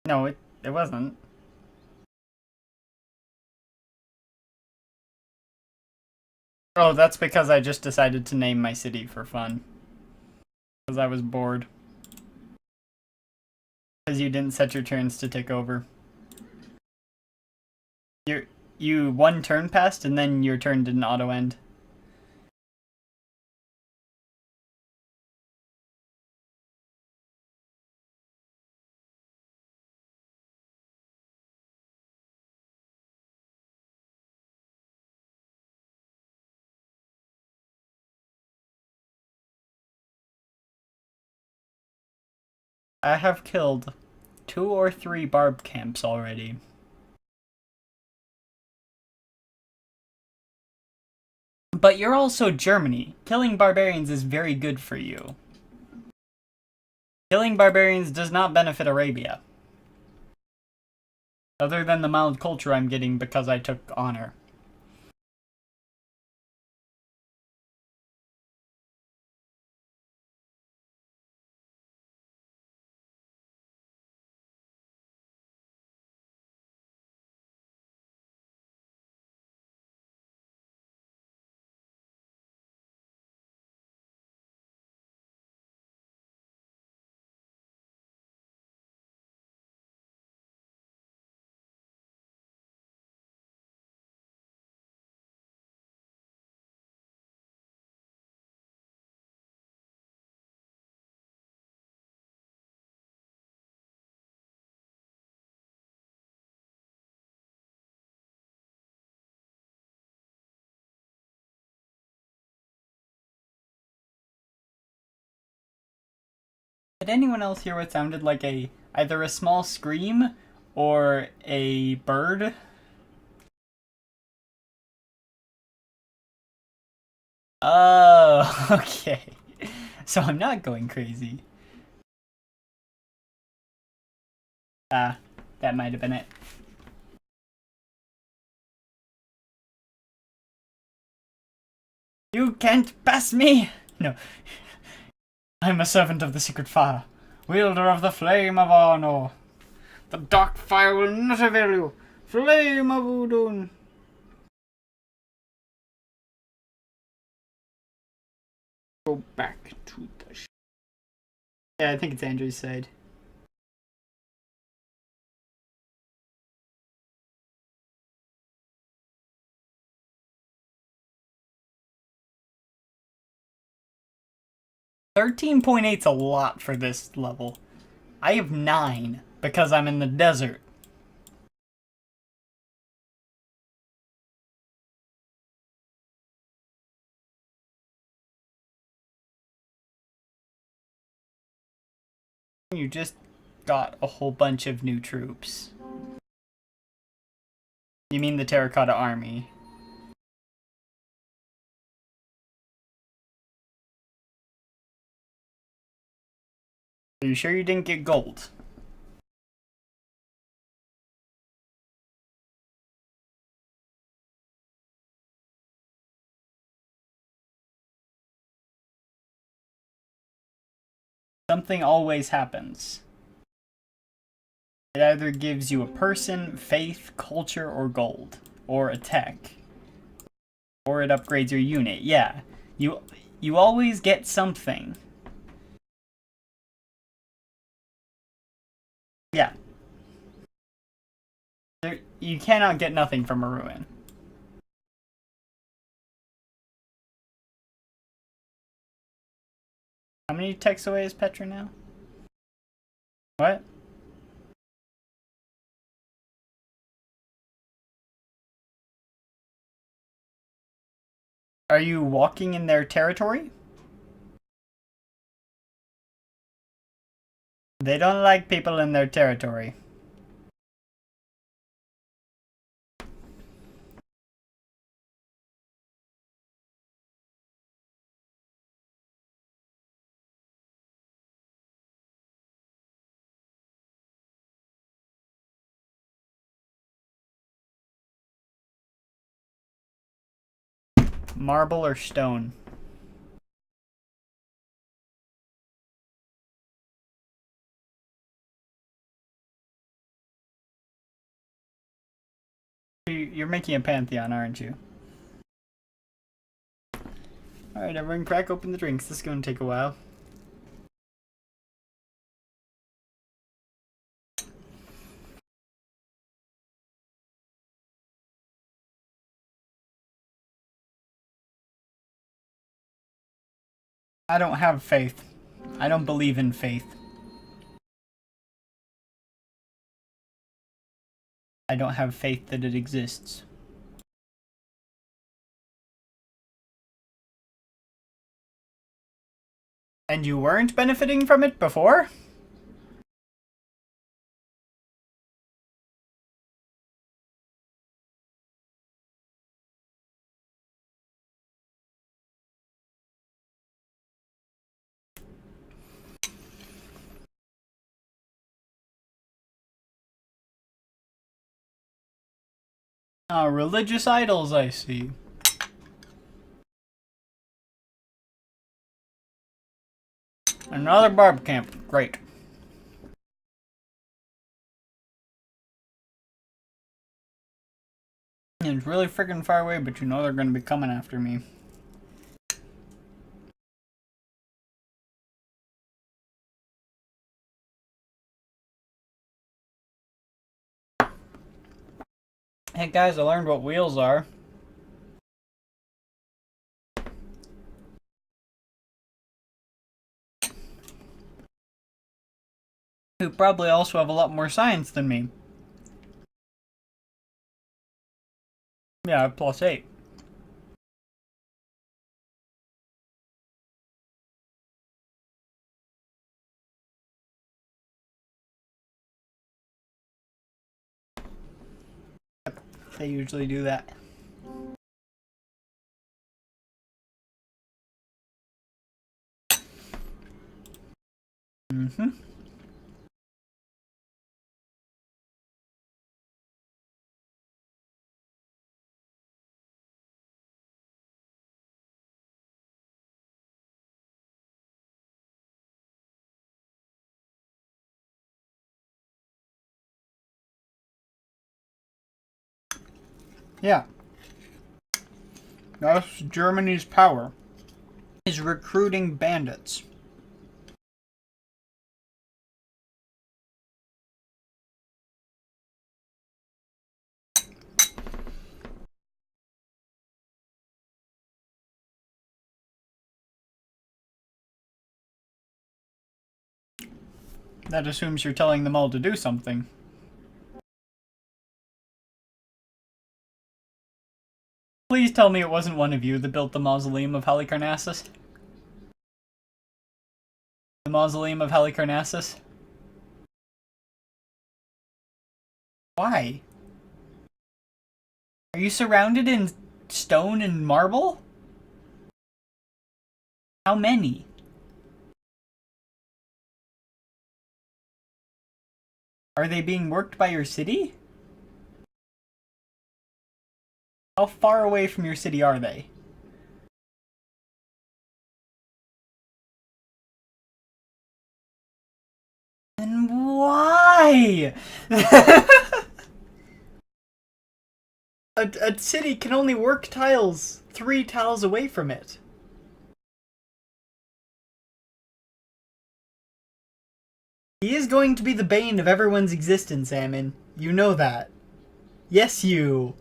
No, it wasn't. Oh, that's because I just decided to name my city for fun. Because I was bored. Because you didn't set your turns to tick over. You 1 turn passed and then your turn didn't auto-end. I have killed 2 or 3 barb camps already. But you're also Germany. Killing barbarians is very good for you. Killing barbarians does not benefit Arabia. Other than the mild culture I'm getting because I took honor. Did anyone else hear what sounded like either a small scream or a bird? Oh, okay. So I'm not going crazy. Ah, that might have been it. You can't pass me! No. I'm a servant of the secret fire, wielder of the flame of Arnor. The dark fire will not avail you. Flame of Udun. Go back to the Yeah, I think it's Andrew's side. $13.8's a lot for this level. I have 9 because I'm in the desert. You just got a whole bunch of new troops. You mean the Terracotta Army? Are you sure you didn't get gold? Something always happens. It either gives you a person, faith, culture, or gold. Or a tech. Or it upgrades your unit. Yeah. You always get something. Yeah. You cannot get nothing from a ruin. How many techs away is Petra now? What? Are you walking in their territory? They don't like people in their territory. Marble or stone? You're making a pantheon, aren't you? Alright, everyone crack open the drinks. This is going to take a while. I don't have faith. I don't believe in faith. I don't have faith that it exists. And you weren't benefiting from it before? Ah, religious idols, I see. Another barb camp. Great. It's really freaking far away, but you know they're going to be coming after me. Hey guys, I learned what wheels are. Who probably also have a lot more science than me. Yeah, I have +8. They usually do that. Mm-hmm. Yeah. That's Germany's power. Is recruiting bandits. That assumes you're telling them all to do something. Please tell me it wasn't one of you that built the mausoleum of Halicarnassus. The mausoleum of Halicarnassus? Why? Are you surrounded in stone and marble? How many? Are they being worked by your city? How far away from your city are they? Why? A city can only work tiles 3 tiles away from it. He is going to be the bane of everyone's existence, Ammon. You know that. Yes, you.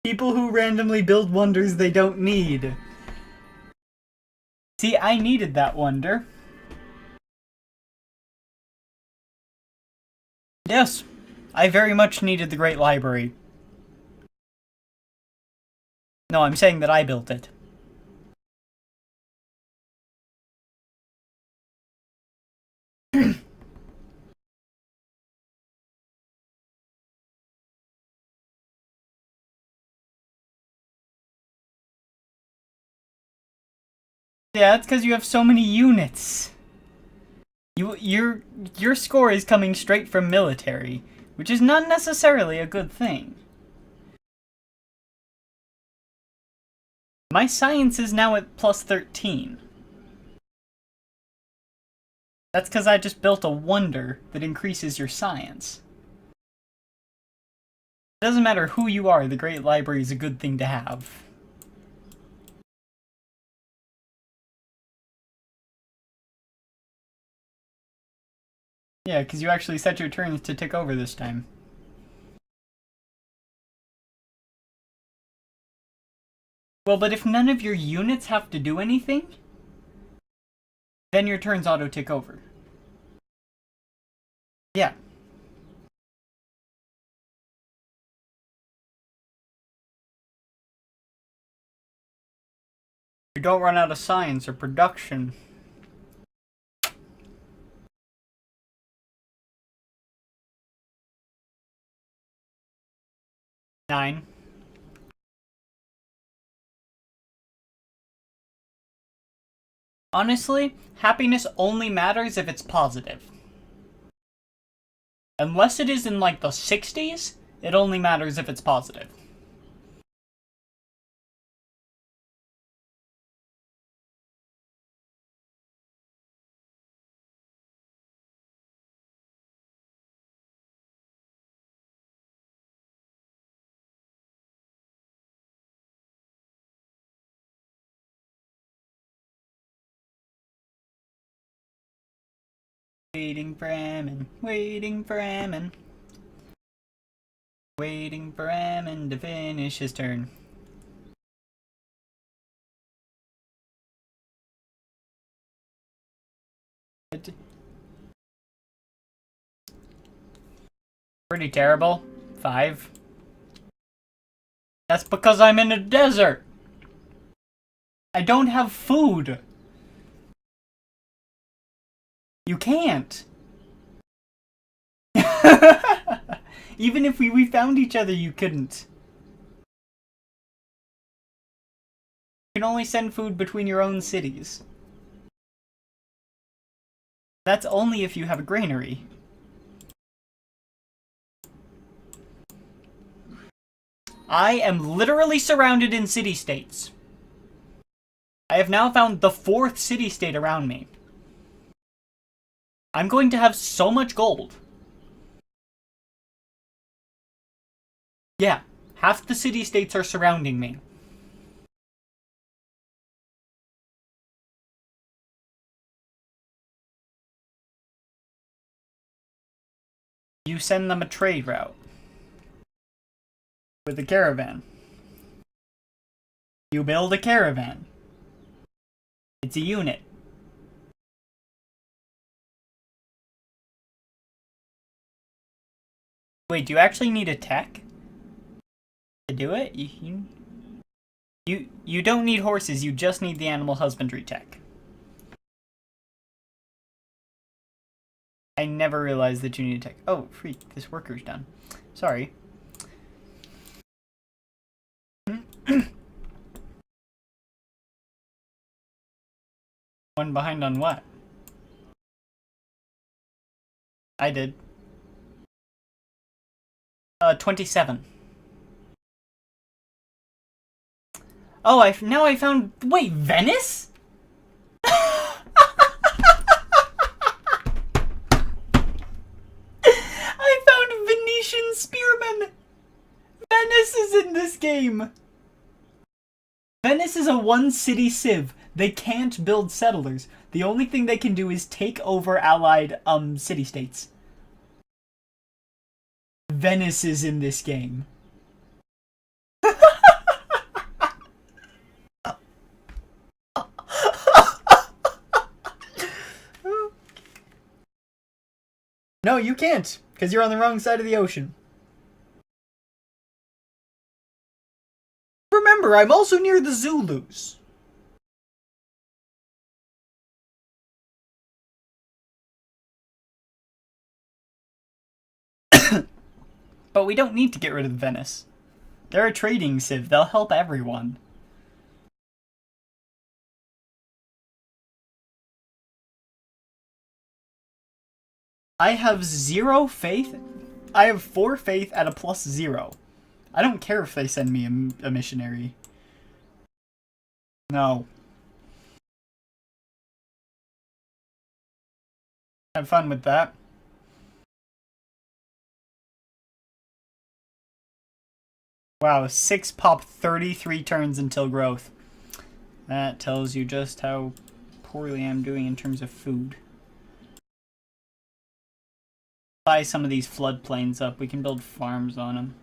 People who randomly build wonders they don't need. See, I needed that wonder. Yes, I very much needed the Great Library. No, I'm saying that I built it. Yeah, that's because you have so many units. Your score is coming straight from military, which is not necessarily a good thing. My science is now at plus 13. That's because I just built a wonder that increases your science. It doesn't matter who you are, the Great Library is a good thing to have. Yeah, because you actually set your turns to tick over this time. Well, but if none of your units have to do anything, then your turns auto-tick over. Yeah. You don't run out of science or production. Nine. Honestly, happiness only matters if it's positive. Unless it is in like the 60s, it only matters if it's positive. Waiting for Ammon, waiting for Ammon. Waiting for Ammon to finish his turn. Pretty terrible. 5. That's because I'm in a desert. I don't have food. You can't. Even if we found each other, you couldn't. You can only send food between your own cities. That's only if you have a granary. I am literally surrounded in city-states. I have now found the 4th city-state around me. I'm going to have so much gold. Yeah, half the city-states are surrounding me. You send them a trade route. With a caravan. You build a caravan. It's a unit. Wait, do you actually need a tech to do it? You don't need horses, you just need the animal husbandry tech. I never realized that you need a tech. Oh, freak, this worker's done. Sorry. One behind on what? I did. 27. Oh, now I found... Wait, Venice? Venice is in this game! Venice is a one-city civ. They can't build settlers. The only thing they can do is take over allied, city-states. Venice is in this game. No, you can't, because you're on the wrong side of the ocean. Remember, I'm also near the Zulus. But we don't need to get rid of Venice. They're a trading civ. They'll help everyone. I have 0 faith. I have 4 faith at a +0. I don't care if they send me a missionary. No. Have fun with that. Wow, 6 pop 33 turns until growth. That tells you just how poorly I'm doing in terms of food. Buy some of these floodplains up. We can build farms on them.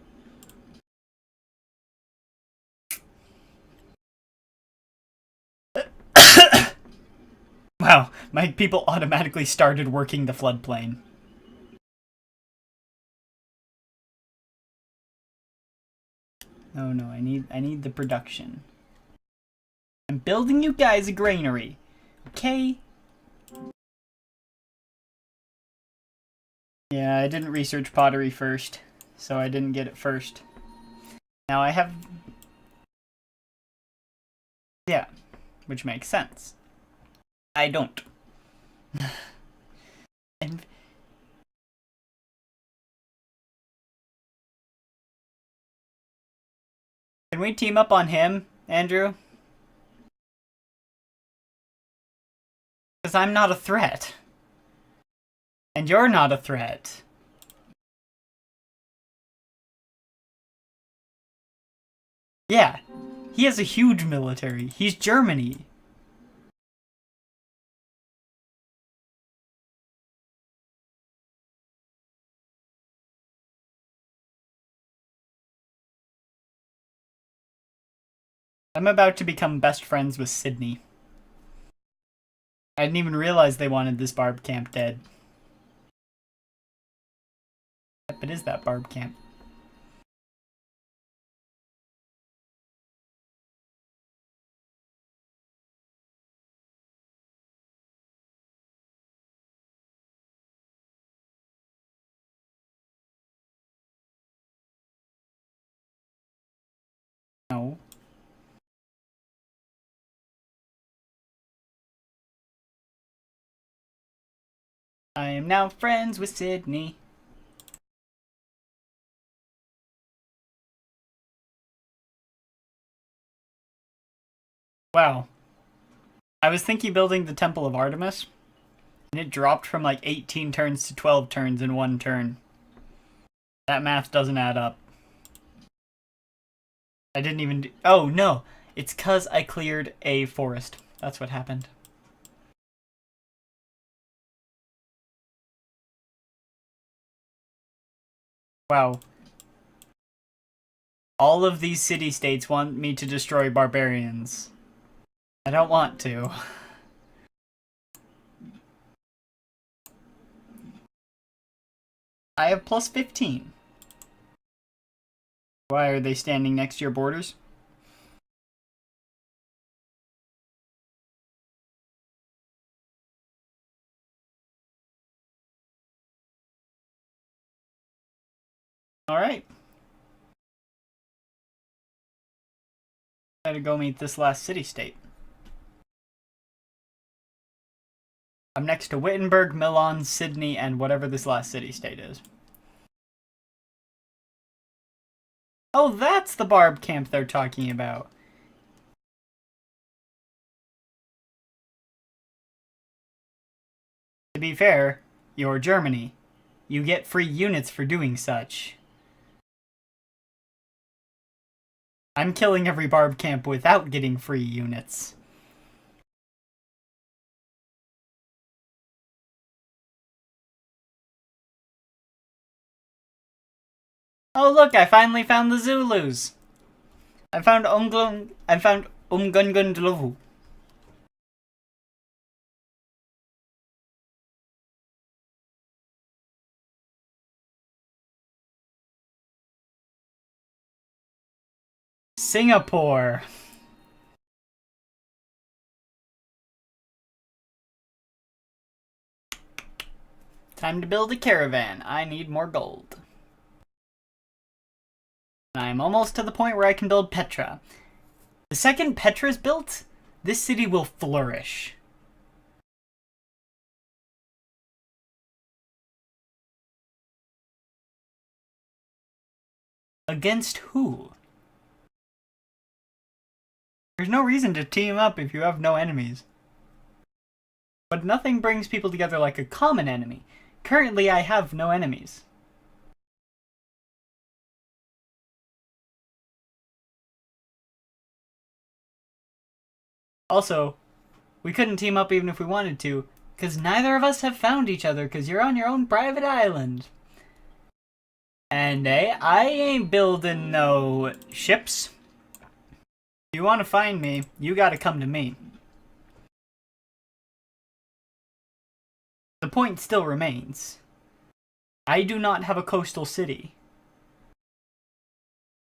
Wow, my people automatically started working the floodplain. Oh no, I need the production. I'm building you guys a granary. Okay? Yeah, I didn't research pottery first, so I didn't get it first. Now I have... Yeah, which makes sense. I don't. And... Can we team up on him, Andrew? Because I'm not a threat. And you're not a threat. Yeah, he has a huge military. He's Germany. I'm about to become best friends with Sydney. I didn't even realize they wanted this barb camp dead. Yep, it is that barb camp. No. I am now friends with Sydney. Wow. I was thinking building the Temple of Artemis, and it dropped from like 18 turns to 12 turns in 1 turn. That math doesn't add up. I didn't even do... Oh, no. It's because I cleared a forest. That's what happened. Wow. All of these city-states want me to destroy barbarians. I don't want to. I have +15. Why are they standing next to your borders? Alright. Gotta go meet this last city-state. I'm next to Wittenberg, Milan, Sydney, and whatever this last city-state is. Oh, that's the barb camp they're talking about. To be fair, you're Germany. You get free units for doing such. I'm killing every barb camp without getting free units. Oh look, I finally found the Zulus. I found Umgungundluvu. Singapore. Time to build a caravan. I need more gold. I'm almost to the point where I can build Petra. The second Petra's built, this city will flourish. Against who? There's no reason to team up if you have no enemies. But nothing brings people together like a common enemy. Currently, I have no enemies. Also, we couldn't team up even if we wanted to, because neither of us have found each other, because you're on your own private island. And I ain't building no ships. If you want to find me, you gotta come to me. The point still remains. I do not have a coastal city.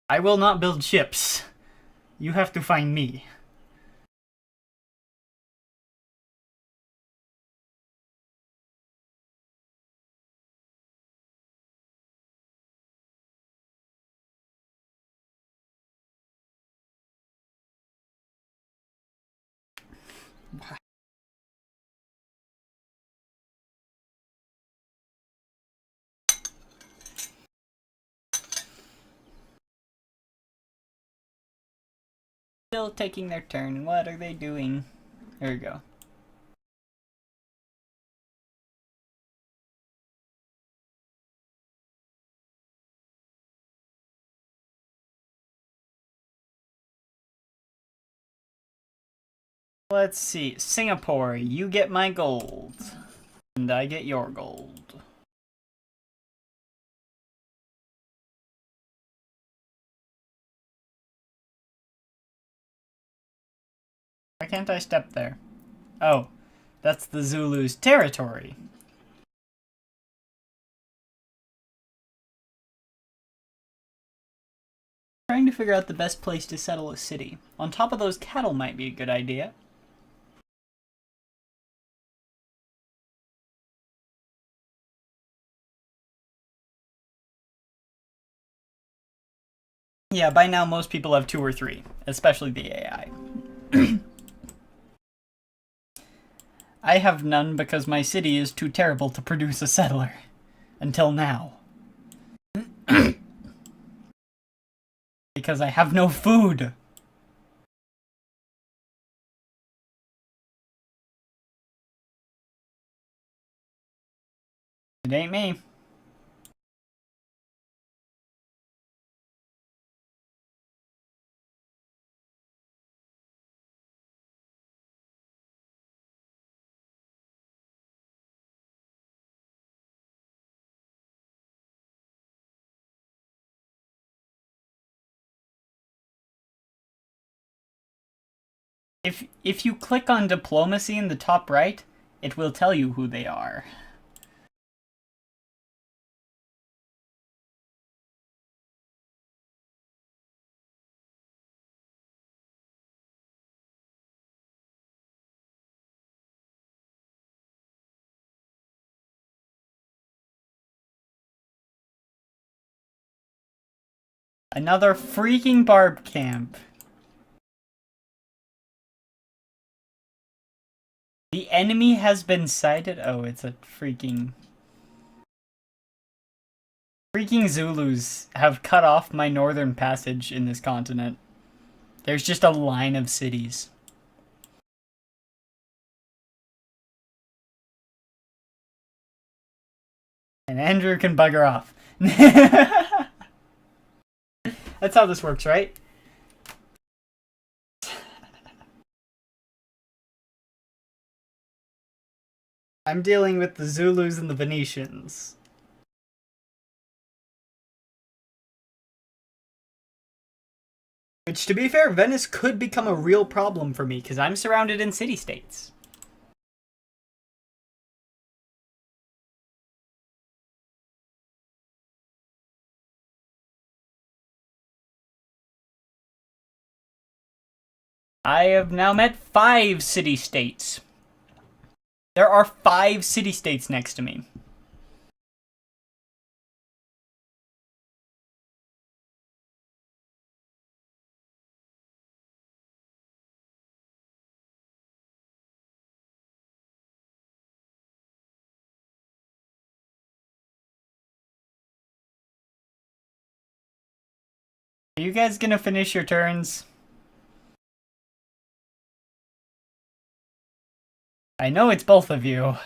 I will not build ships. You have to find me. Still taking their turn. What are they doing? There we go. Let's see. Singapore, you get my gold. And I get your gold. Why can't I step there? Oh, that's the Zulu's territory. Trying to figure out the best place to settle a city. On top of those cattle might be a good idea. Yeah, by now most people have 2 or 3, especially the AI. I have none because my city is too terrible to produce a settler. Until now. Because I have no food. It ain't me. If you click on diplomacy in the top right, it will tell you who they are. Another freaking barb camp. The enemy has been sighted. Oh, it's a freaking... Freaking Zulus have cut off my northern passage in this continent. There's just a line of cities. And Andrew can bugger off. That's how this works, right? I'm dealing with the Zulus and the Venetians. Which, to be fair, Venice could become a real problem for me, because I'm surrounded in city-states. I have now met 5 city-states. There are 5 city-states next to me. Are you guys gonna finish your turns? I know it's both of you.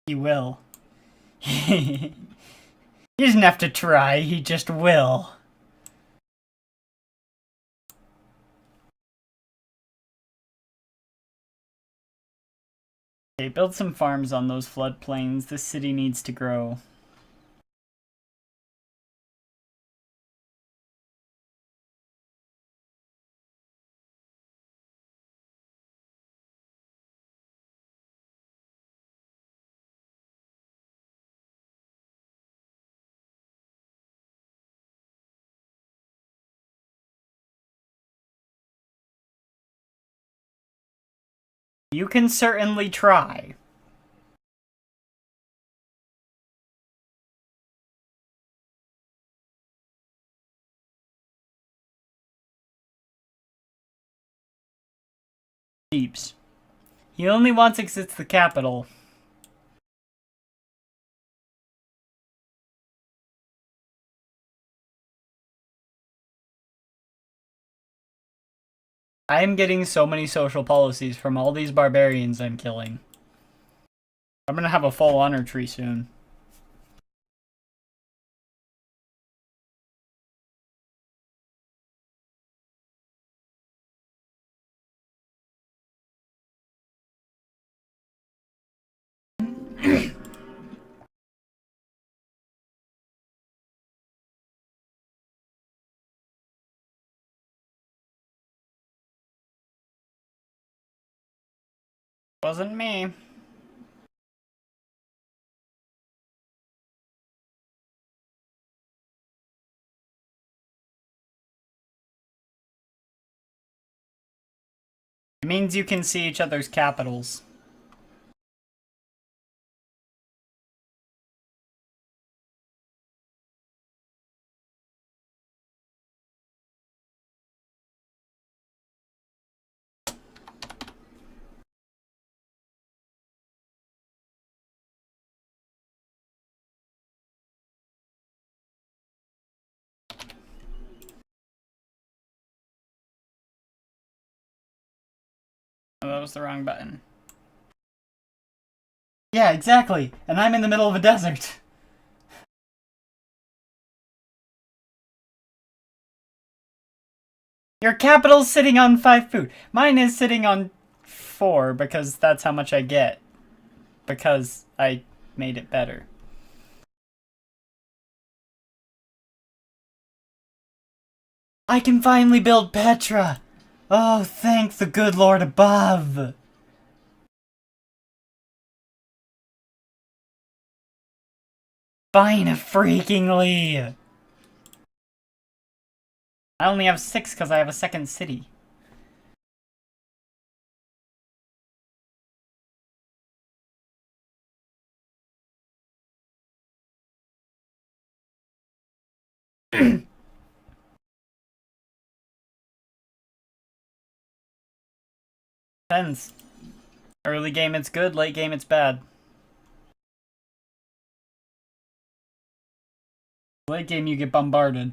He will. He doesn't have to try, he just will. Okay, build some farms on those floodplains. This city needs to grow. You can certainly try. Deeps. He only wants it because it's the capital. I am getting so many social policies from all these barbarians I'm killing. I'm gonna have a full honor tree soon. Wasn't me. It means you can see each other's capitals. Oh, that was the wrong button. Yeah, exactly. And I'm in the middle of a desert. Your capital's sitting on 5 food. Mine is sitting on 4 because that's how much I get. Because I made it better. I can finally build Petra! Oh, thank the good Lord above! Fine freakingly! I only have 6 because I have a second city. Depends. Early game it's good, late game it's bad. Late game you get bombarded.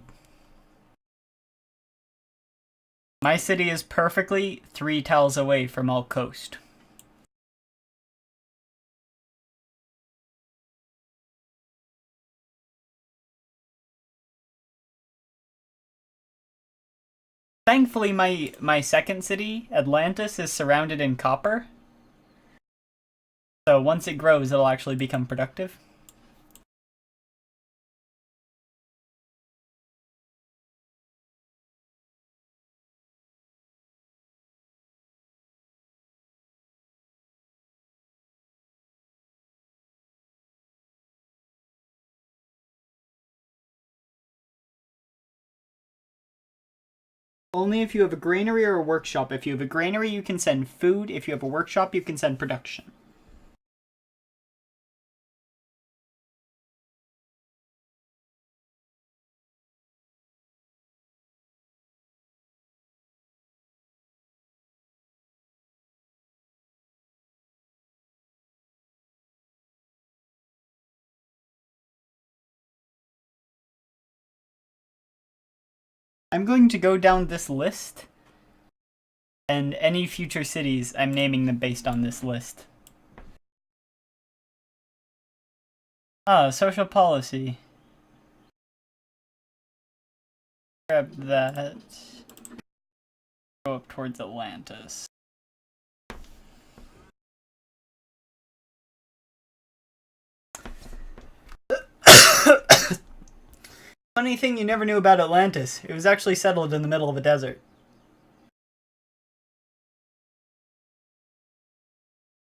My city is perfectly 3 tiles away from all coast. Thankfully, my second city, Atlantis, is surrounded in copper. So once it grows, it'll actually become productive. Only if you have a granary or a workshop. If you have a granary, you can send food. If you have a workshop, you can send production. I'm going to go down this list, and any future cities, I'm naming them based on this list. Ah, social policy. Grab that. Go up towards Atlantis. Funny thing you never knew about Atlantis. It was actually settled in the middle of a desert.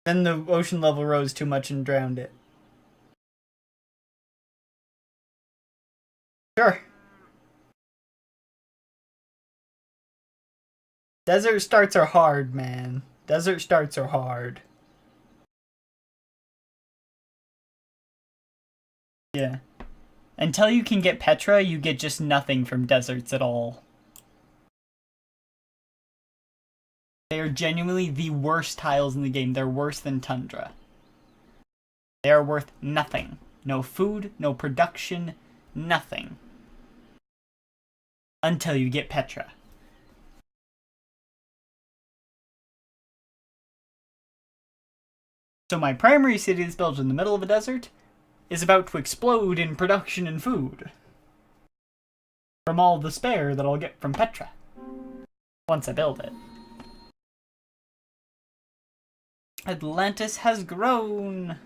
Then the ocean level rose too much and drowned it. Sure. Desert starts are hard, man. Desert starts are hard. Yeah. Until you can get Petra, you get just nothing from deserts at all. They are genuinely the worst tiles in the game. They're worse than Tundra. They are worth nothing. No food, no production, nothing. Until you get Petra. So my primary city that's built in the middle of a desert is about to explode in production and food. From all the spare that I'll get from Petra. Once I build it. Atlantis has grown!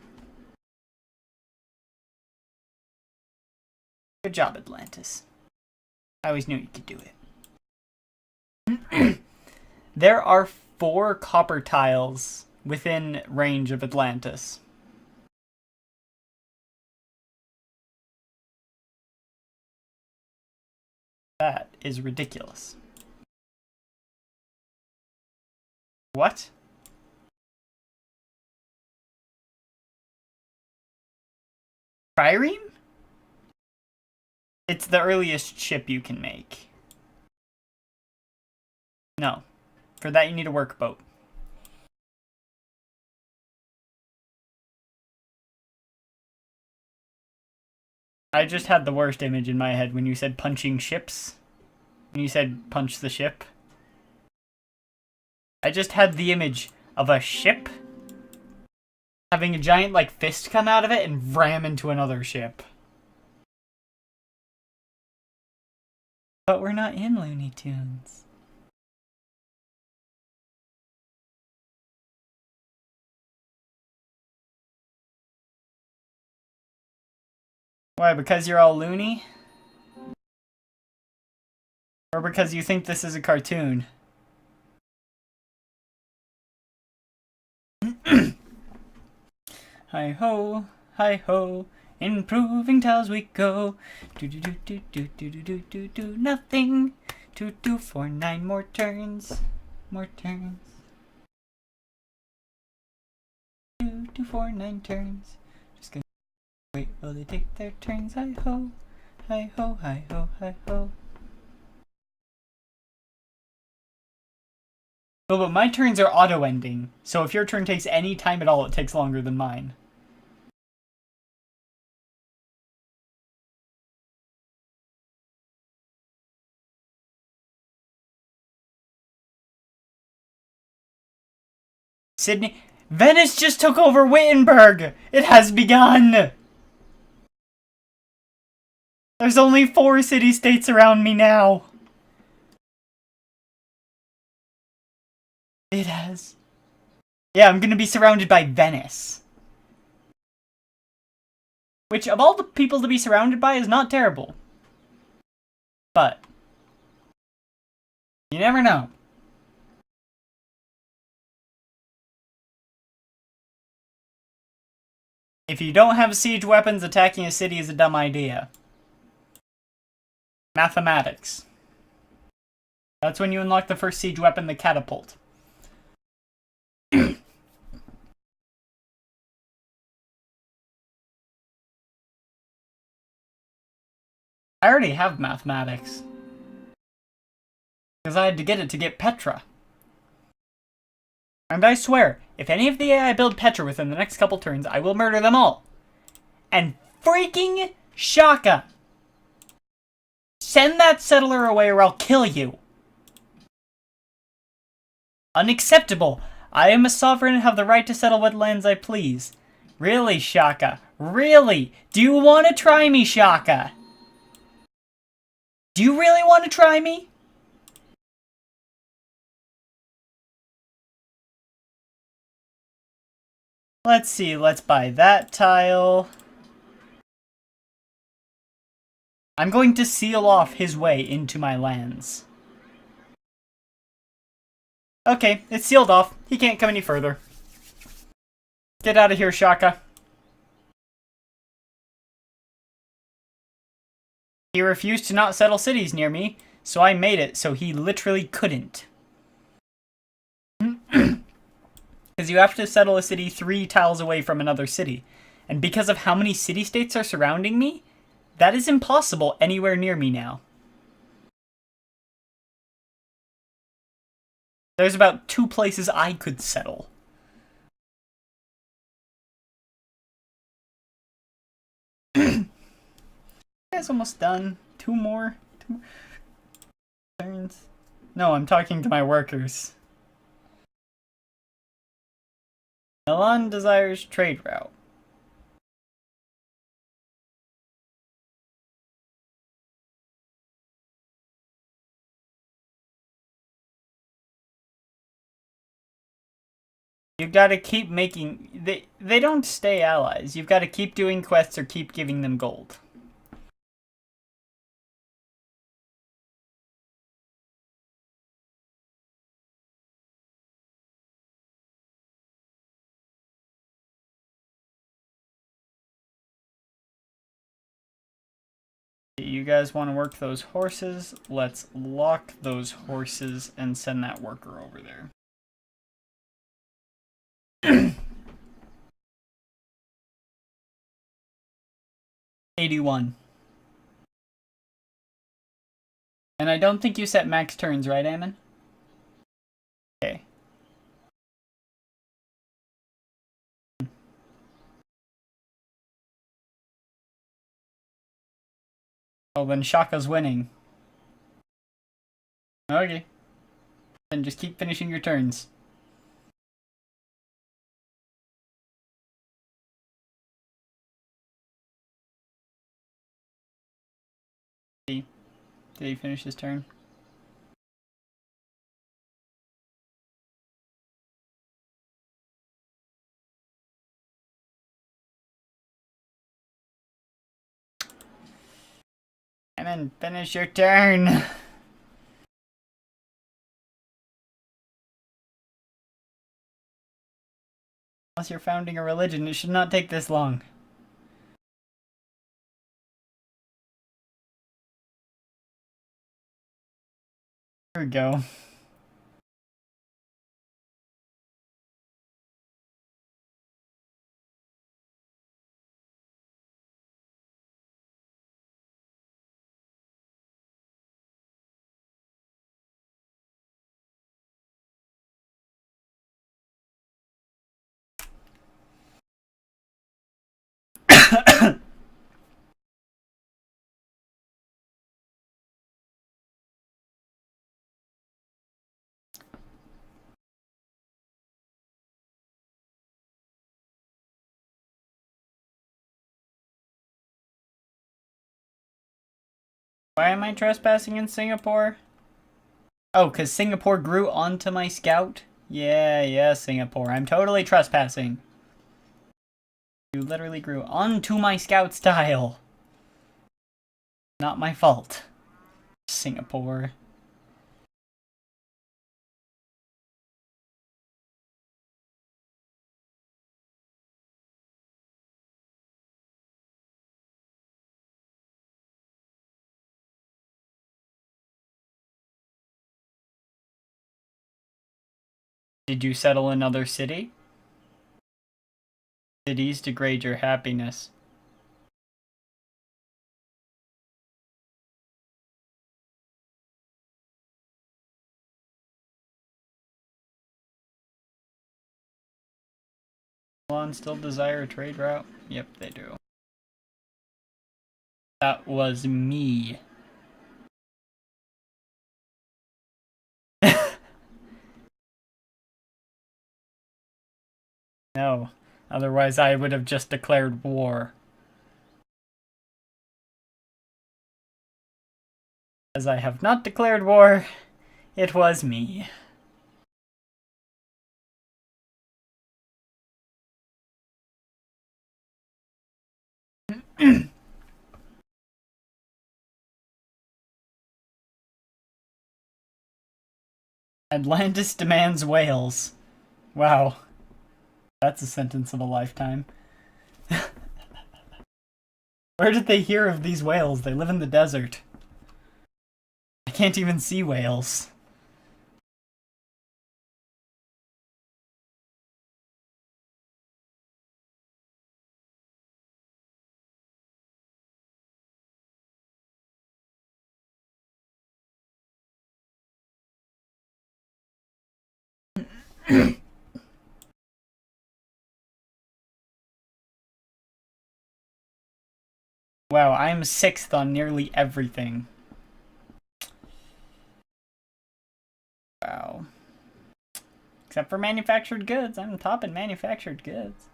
Good job, Atlantis. I always knew you could do it. There are 4 copper tiles within range of Atlantis. That is ridiculous. What? Trireme? It's the earliest ship you can make. No. For that you need a workboat. I just had the worst image in my head when you said punching ships. When you said punch the ship. I just had the image of a ship having a giant, like, fist come out of it and ram into another ship. But we're not in Looney Tunes. Why, because you're all loony? Or because you think this is a cartoon? Hi-ho, hi-ho, improving tiles we go. Do nothing. Do for 9 more turns. More turns. Do for 9 turns. Just gonna wait while they take their turns. Hi-ho, hi-ho, hi-ho, hi-ho. Oh, but my turns are auto-ending, so if your turn takes any time at all, it takes longer than mine. Sydney... Venice just took over Wittenberg! It has begun! There's only 4 city-states around me now. It has. Yeah, I'm gonna be surrounded by Venice. Which, of all the people to be surrounded by, is not terrible. But you never know. If you don't have siege weapons, attacking a city is a dumb idea. Mathematics. That's when you unlock the first siege weapon, the catapult. I already have mathematics. Because I had to get it to get Petra. And I swear, if any of the AI build Petra within the next couple turns, I will murder them all. And freaking Shaka! Send that settler away or I'll kill you. Unacceptable. I am a sovereign and have the right to settle what lands I please. Really, Shaka? Really? Do you want to try me, Shaka? Do you really want to try me? Let's see, let's buy that tile. I'm going to seal off his way into my lands. Okay, it's sealed off. He can't come any further. Get out of here, Shaka. He refused to not settle cities near me, so I made it so he literally couldn't. Because you have to settle a city 3 tiles away from another city. And because of how many city-states are surrounding me, that is impossible anywhere near me now. There's about 2 places I could settle. It's almost done. 2 more turns. No, I'm talking to my workers. Milan desires trade route. You've got to keep making... They don't stay allies. You've got to keep doing quests or keep giving them gold. You guys want to work those horses? Let's lock those horses and send that worker over there. 81. And I don't think you set max turns, right, Ammon? Okay. Oh, then Shaka's winning. Okay. Then just keep finishing your turns. Did he finish his turn? And then finish your turn. Unless you're founding a religion, it should not take this long. Here we go. Why am I trespassing in Singapore? Oh, because Singapore grew onto my scout? Yeah, Singapore. I'm totally trespassing. You literally grew onto my scout tile. Not my fault. Singapore. Did you settle another city? Cities degrade your happiness. Milan still desire a trade route? Yep, they do. That was me. No. Otherwise I would have just declared war. As I have not declared war, it was me. Atlantis demands whales. Wow. That's a sentence of a lifetime. Where did they hear of these whales? They live in the desert. I can't even see whales. Wow, I'm 6th on nearly everything. Wow. Except for manufactured goods. I'm top in manufactured goods.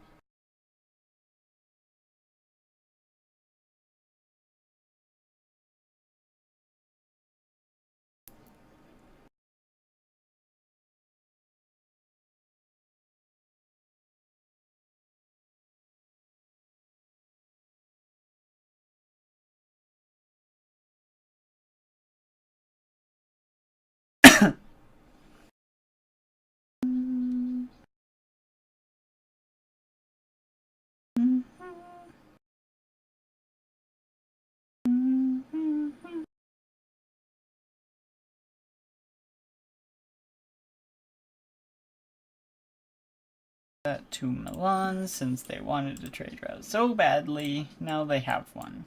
That to Milan since they wanted a trade route so badly. Now they have one.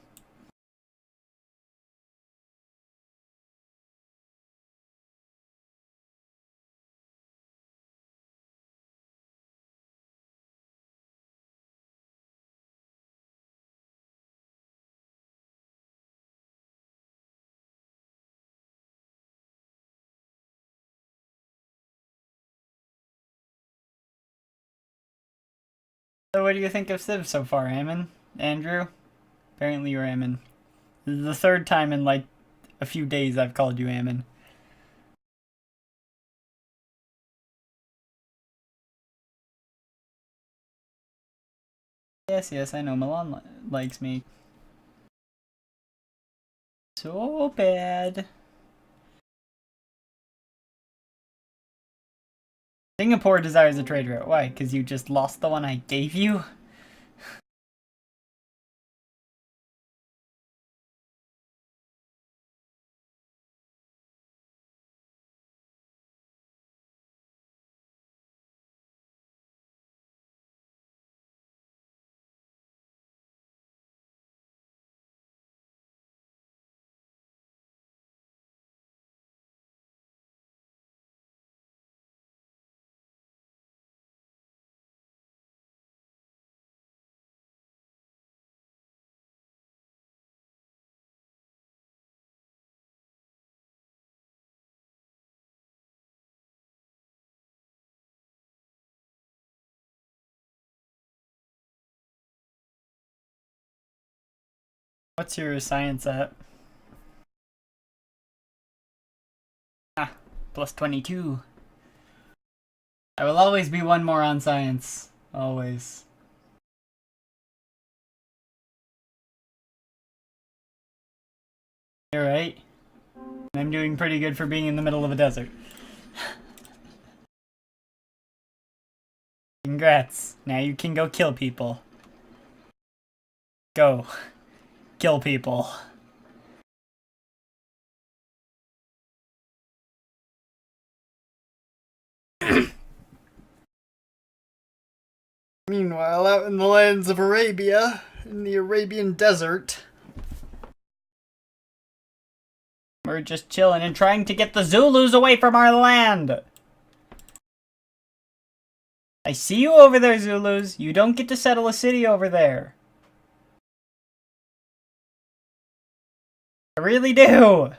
So what do you think of Civ so far, Ammon? Andrew? Apparently you're Ammon. This is the 3rd time in like a few days I've called you Ammon. Yes, I know Milan likes me. So bad. Singapore desires a trade route. Why? Because you just lost the one I gave you? What's your science at? Ah, plus 22. I will always be one more on science. Always. You're right. I'm doing pretty good for being in the middle of a desert. Congrats. Now you can go kill people. Go. Kill people. Meanwhile, out in the lands of Arabia, in the Arabian desert, we're just chilling and trying to get the Zulus away from our land. I see you over there, Zulus. You don't get to settle a city over there. I really do.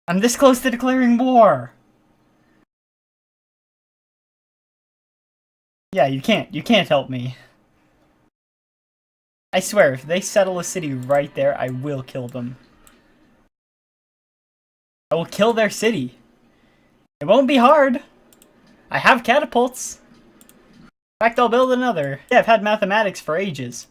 I'm this close to declaring war. Yeah, you can't. You can't help me. I swear, if they settle a city right there, I will kill them. I will kill their city. It won't be hard. I have catapults. In fact, I'll build another. Yeah, I've had mathematics for ages.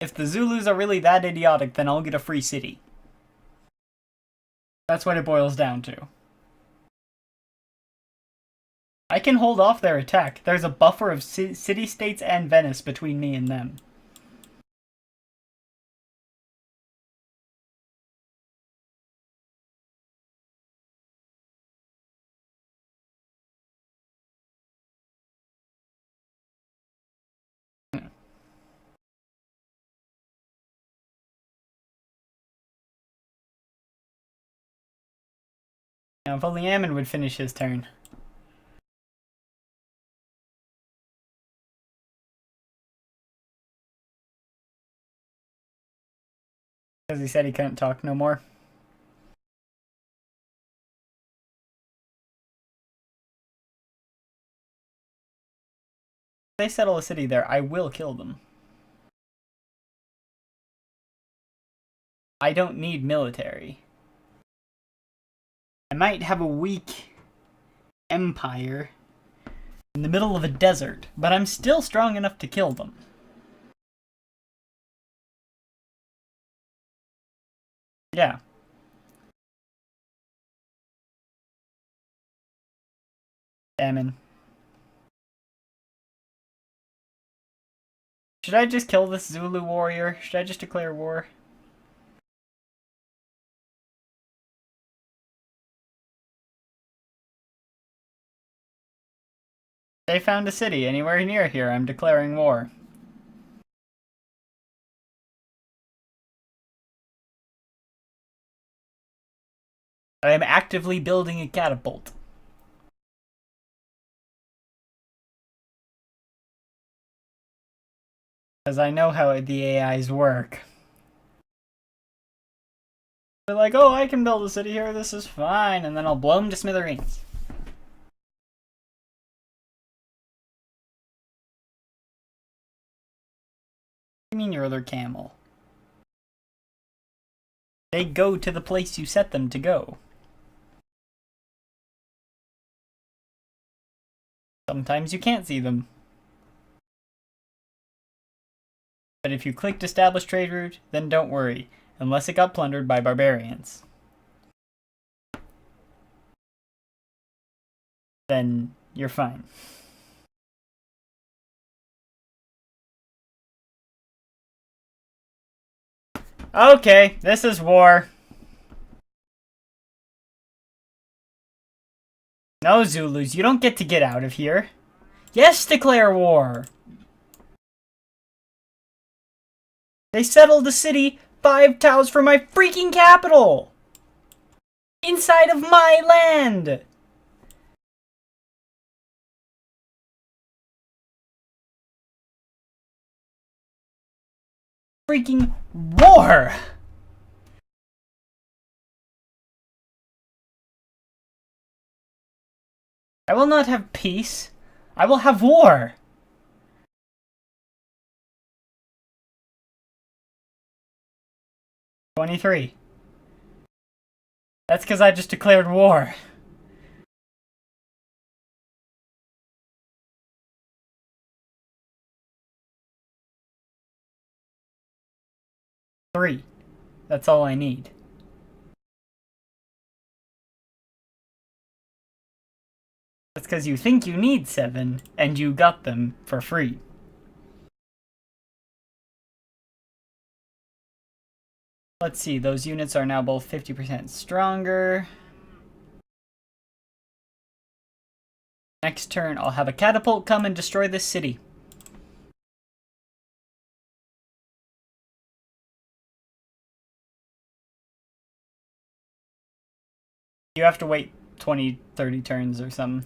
If the Zulus are really that idiotic, then I'll get a free city. That's what it boils down to. I can hold off their attack. There's a buffer of city-states and Venice between me and them. Now, if only Ammon would finish his turn. Because he said he couldn't talk no more. If they settle a city there, I will kill them. I don't need military. I might have a weak empire in the middle of a desert, but I'm still strong enough to kill them. Yeah. Ammon. Should I just kill this Zulu warrior? Should I just declare war? They found a city anywhere near here. I'm declaring war. I am actively building a catapult. Because I know how the AIs work. They're like, oh, I can build a city here, this is fine, and then I'll blow them to smithereens. What do you mean your other camel? They go to the place you set them to go. Sometimes you can't see them. But if you clicked establish trade route, then don't worry, unless it got plundered by barbarians. Then you're fine. Okay, this is war. No, Zulus, you don't get to get out of here. Yes, declare war! They settled the city 5 tiles from my freaking capital! Inside of my land! Freaking war! I will not have peace. I will have war. 23. That's because I just declared war. Three. That's all I need. That's because you think you need 7, and you got them for free. Let's see, those units are now both 50% stronger. Next turn, I'll have a catapult come and destroy this city. You have to wait 20, 30 turns or something.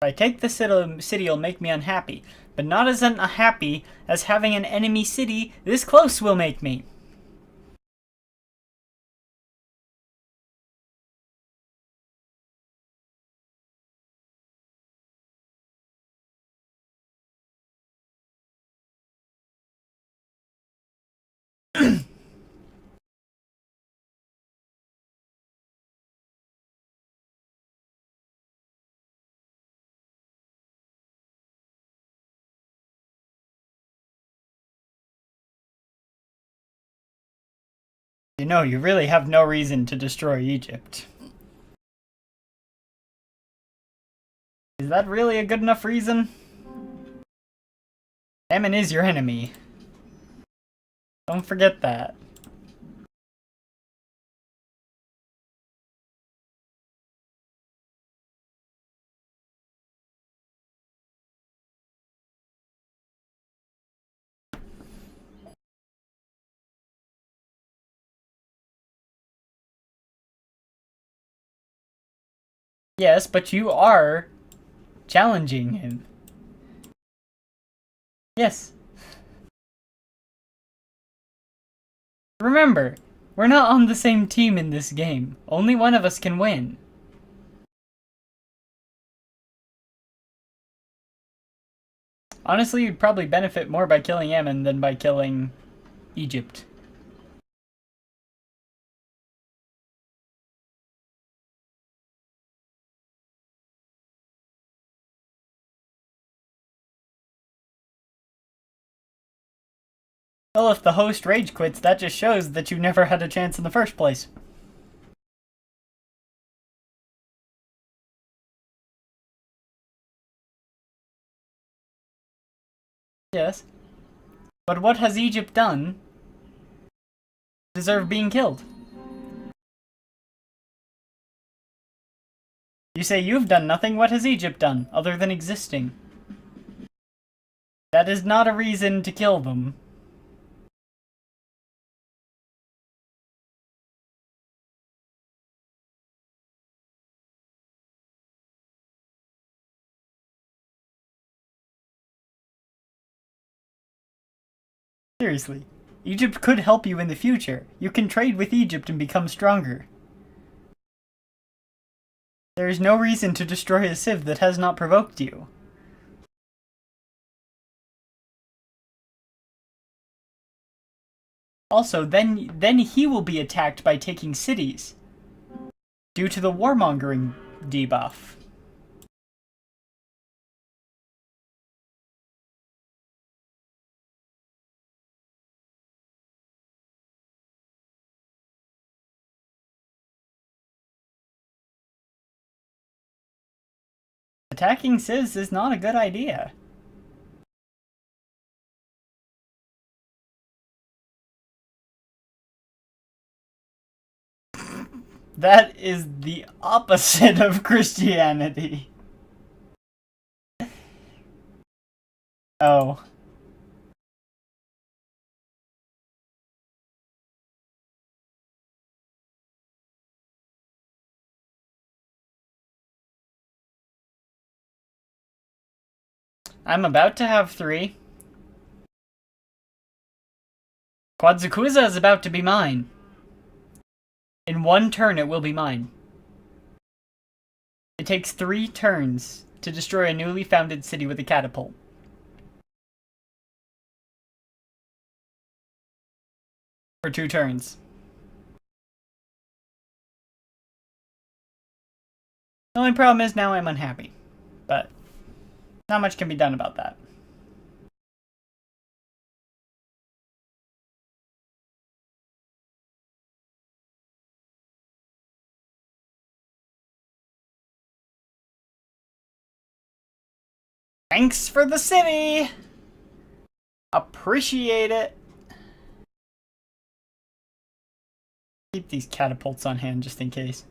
If I take the city, it'll make me unhappy. But not as unhappy as having an enemy city this close will make me. You know, you really have no reason to destroy Egypt. Is that really a good enough reason? Famine is your enemy. Don't forget that. Yes, but you are challenging him. Yes. Remember, we're not on the same team in this game. Only one of us can win. Honestly, you'd probably benefit more by killing Yemen than by killing Egypt. Well, if the host rage quits, that just shows that you never had a chance in the first place. Yes. But what has Egypt done to deserve being killed? You say you've done nothing, what has Egypt done, other than existing? That is not a reason to kill them. Seriously, Egypt could help you in the future. You can trade with Egypt and become stronger. There is no reason to destroy a civ that has not provoked you. Also, then he will be attacked by taking cities, due to the warmongering debuff. Attacking civs is not a good idea. That is the opposite of Christianity. Oh. I'm about to have 3. Quadzukuza is about to be mine. In 1 turn, it will be mine. It takes 3 turns to destroy a newly founded city with a catapult. For 2 turns. The only problem is now I'm unhappy. But not much can be done about that. Thanks for the city! Appreciate it! Keep these catapults on hand just in case.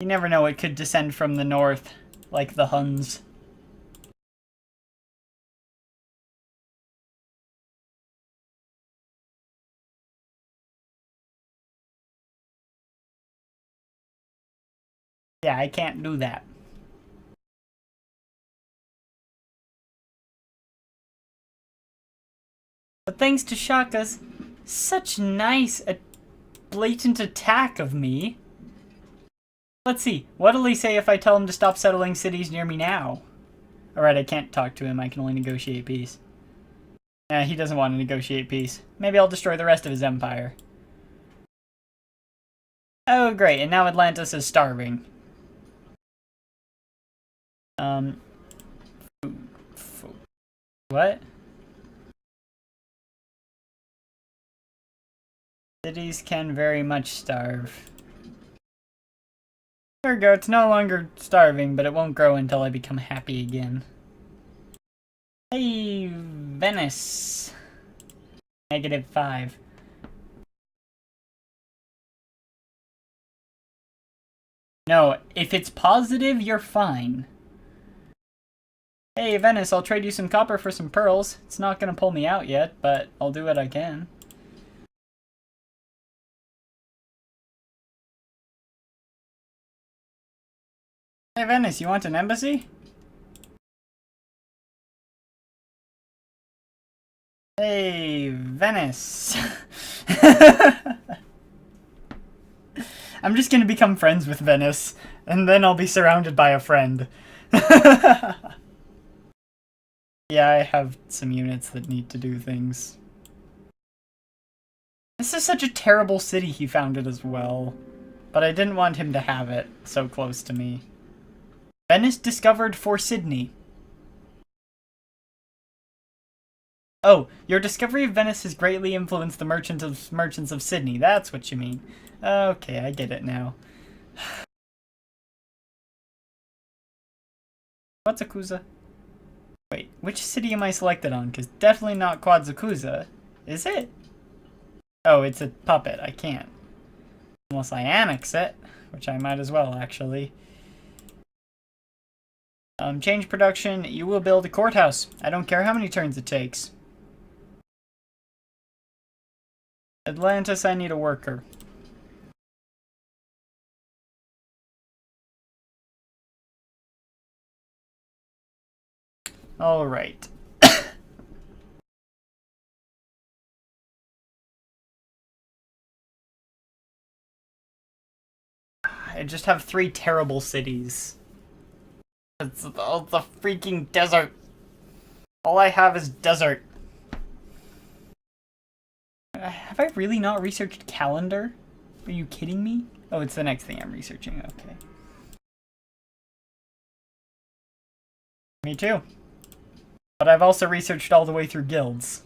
You never know, it could descend from the north, like the Huns. Yeah, I can't do that. But thanks to Shaka's such nice, blatant attack of me. Let's see, what'll he say if I tell him to stop settling cities near me now? Alright, I can't talk to him, I can only negotiate peace. Yeah, he doesn't want to negotiate peace. Maybe I'll destroy the rest of his empire. Oh, great, and now Atlantis is starving. What? Cities can very much starve. There we go, it's no longer starving, but it won't grow until I become happy again. Hey, Venice. -5. No, if it's positive, you're fine. Hey, Venice, I'll trade you some copper for some pearls. It's not gonna pull me out yet, but I'll do what I can. Hey, Venice, you want an embassy? Hey, Venice. I'm just gonna become friends with Venice, and then I'll be surrounded by a friend. Yeah, I have some units that need to do things. This is such a terrible city he founded as well. But I didn't want him to have it so close to me. Venice discovered for Sydney. Oh, your discovery of Venice has greatly influenced the merchants of Sydney. That's what you mean. Okay, I get it now. Quetzalcoatl. Wait, which city am I selected on? Because definitely not Quetzalcoatl. Is it? Oh, it's a puppet. I can't. Unless I annex it, which I might as well, actually. Change production. You will build a courthouse. I don't care how many turns it takes. Atlantis, I need a worker. Alright. I just have 3 terrible cities. It's all the freaking desert. All I have is desert. Have I really not researched calendar? Are you kidding me? Oh, it's the next thing I'm researching. Okay. Me too. But I've also researched all the way through guilds.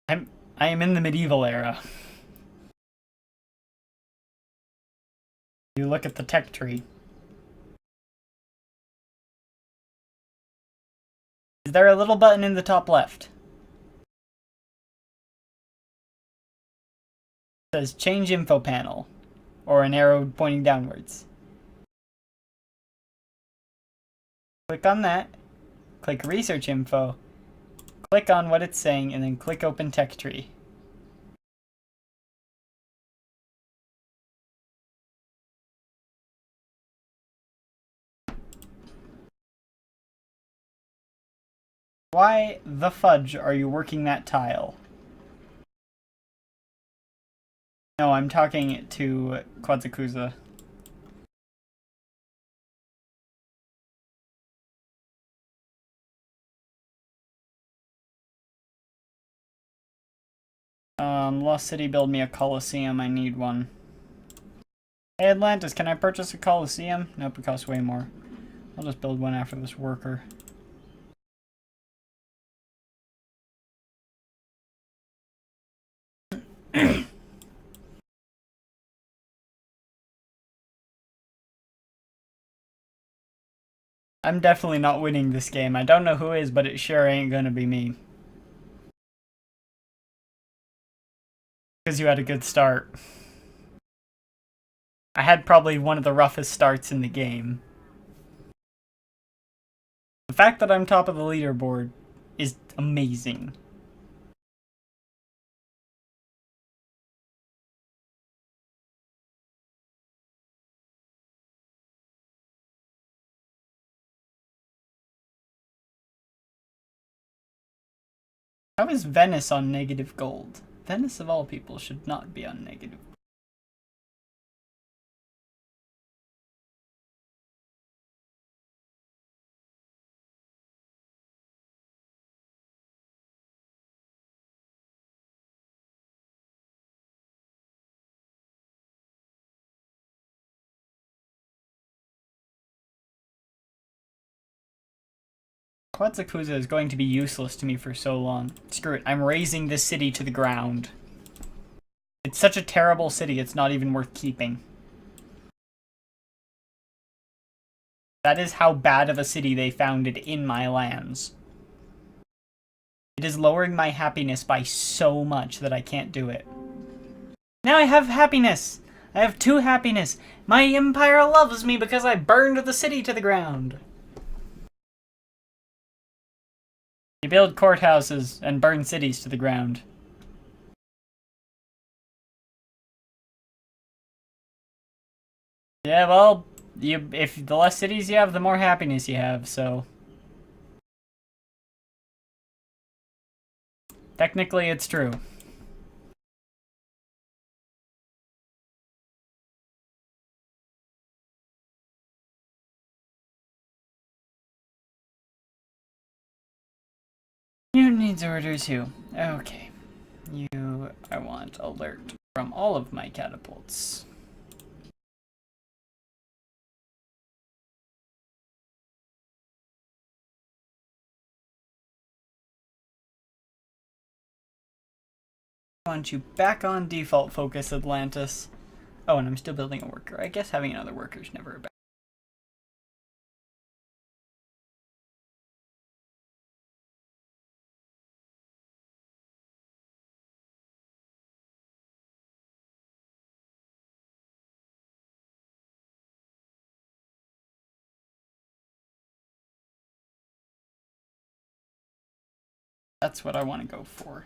I am in the medieval era. You look at the tech tree. Is there a little button in the top left? It says change info panel, or an arrow pointing downwards. Click on that, click research info, click on what it's saying, and then click open tech tree. Why the fudge are you working that tile? No, I'm talking to Quetzalcoatl. Lost City, build me a Coliseum. I need one. Hey, Atlantis, can I purchase a Coliseum? Nope, it costs way more. I'll just build one after this worker. I'm definitely not winning this game. I don't know who is, but it sure ain't gonna be me. Because you had a good start. I had probably one of the roughest starts in the game. The fact that I'm top of the leaderboard is amazing. How is Venice on negative gold? Venice of all people should not be on negative. Quetzalcoatl is going to be useless to me for so long. Screw it, I'm razing this city to the ground. It's such a terrible city, it's not even worth keeping. That is how bad of a city they founded in my lands. It is lowering my happiness by so much that I can't do it. Now I have happiness! I have 2 happiness! My empire loves me because I burned the city to the ground! You build courthouses and burn cities to the ground. Yeah, well, if the less cities you have, the more happiness you have, so... Technically, it's true. Unit needs order too. Okay. I want alert from all of my catapults. I want you back on default focus, Atlantis. Oh, and I'm still building a worker. I guess having another worker is never a bad. That's what I want to go for.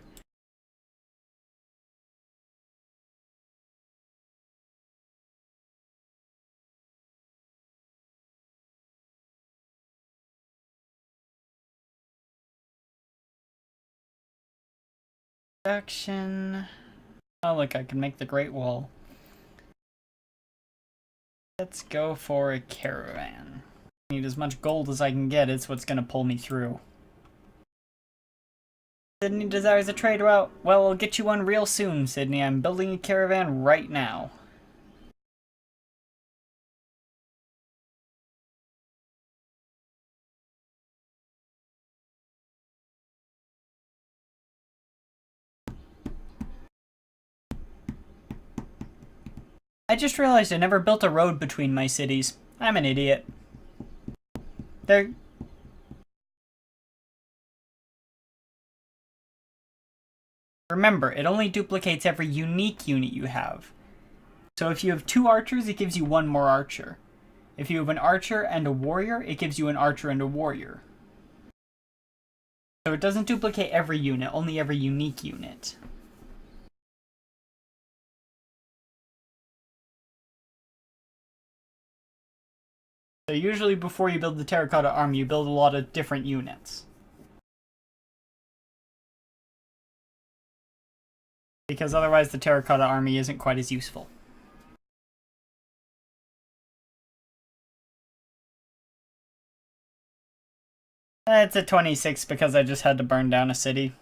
Action. Oh, look, I can make the Great Wall. Let's go for a caravan. I need as much gold as I can get. It's what's going to pull me through. Sydney desires a trade route. Well, I'll get you one real soon, Sydney. I'm building a caravan right now. I just realized I never built a road between my cities. I'm an idiot. Remember, it only duplicates every unique unit you have. So if you have 2 archers, it gives you 1 more archer. If you have an archer and a warrior, it gives you an archer and a warrior. So it doesn't duplicate every unit, only every unique unit. So usually before you build the terracotta army, you build a lot of different units. Because otherwise the terracotta army isn't quite as useful. It's a 26 because I just had to burn down a city.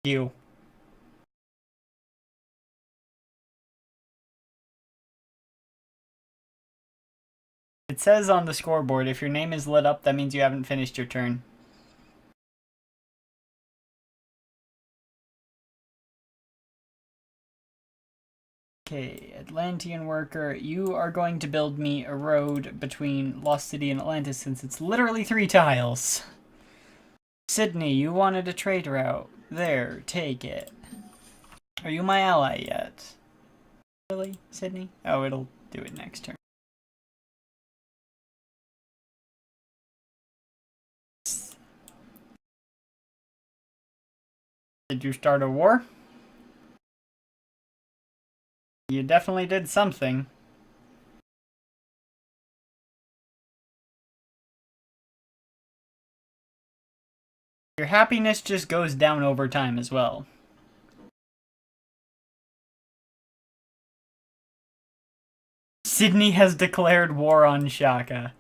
You. It says on the scoreboard, if your name is lit up, that means you haven't finished your turn. Okay, Atlantean worker, you are going to build me a road between Lost City and Atlantis since it's literally 3 tiles. Sydney, you wanted a trade route. There, take it. Are you my ally yet? Really, Sydney? Oh, it'll do it next turn. Did you start a war? You definitely did something. Your happiness just goes down over time as well. Sydney has declared war on Shaka.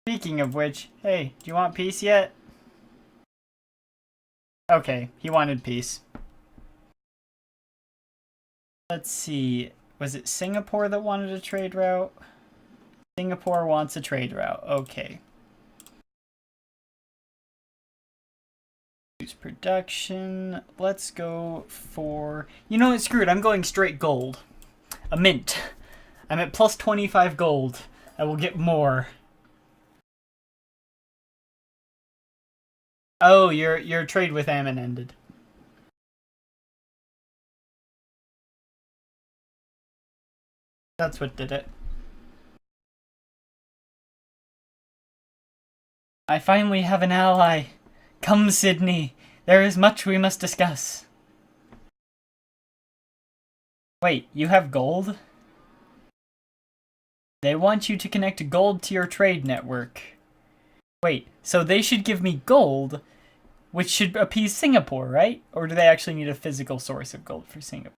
Speaking of which, hey, do you want peace yet? Okay, he wanted peace. Let's see. Was it Singapore that wanted a trade route? Singapore wants a trade route. Okay. Use production. Let's go for... You know what? Screw it. I'm going straight gold. A mint. I'm at plus 25 gold. I will get more. Oh, your trade with Ammon ended. That's what did it. I finally have an ally. Come, Sydney. There is much we must discuss. Wait, you have gold? They want you to connect gold to your trade network. Wait, so they should give me gold, which should appease Singapore, right? Or do they actually need a physical source of gold for Singapore?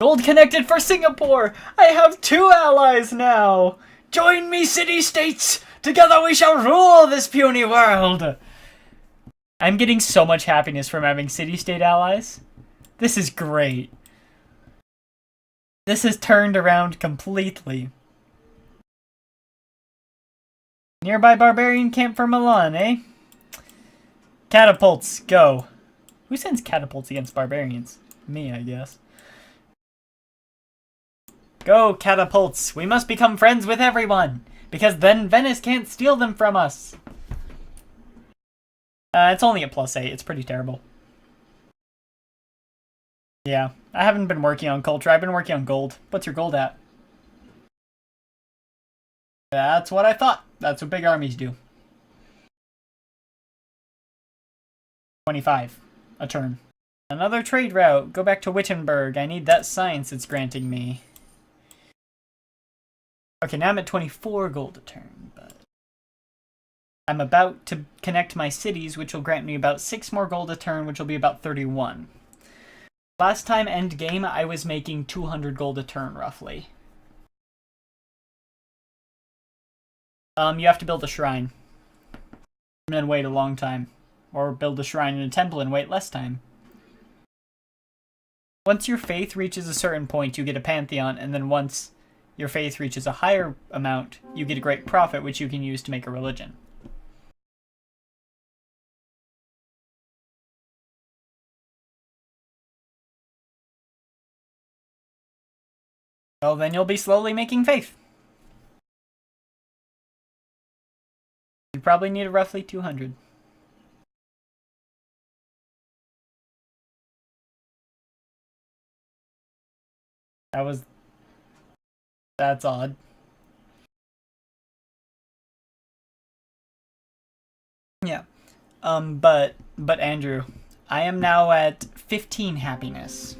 Gold connected for Singapore! I have 2 allies now! Join me, city-states! Together we shall rule this puny world! I'm getting so much happiness from having city-state allies. This is great. This has turned around completely. Nearby barbarian camp for Milan, eh? Catapults, go. Who sends catapults against barbarians? Me, I guess. Go, catapults! We must become friends with everyone! Because then Venice can't steal them from us! It's only a +8. It's pretty terrible. Yeah, I haven't been working on culture. I've been working on gold. What's your gold at? That's what I thought. That's what big armies do. 25. A turn. Another trade route. Go back to Wittenberg. I need that science it's granting me. Okay, now I'm at 24 gold a turn, but... I'm about to connect my cities, which will grant me about 6 more gold a turn, which will be about 31. Last time end game, I was making 200 gold a turn, roughly. You have to build a shrine. And then wait a long time. Or build a shrine in a temple and wait less time. Once your faith reaches a certain point, you get a pantheon, and then once your faith reaches a higher amount, you get a great profit, which you can use to make a religion. Well, then you'll be slowly making faith. You probably need roughly 200. That's odd. Yeah. But Andrew, I am now at 15 happiness.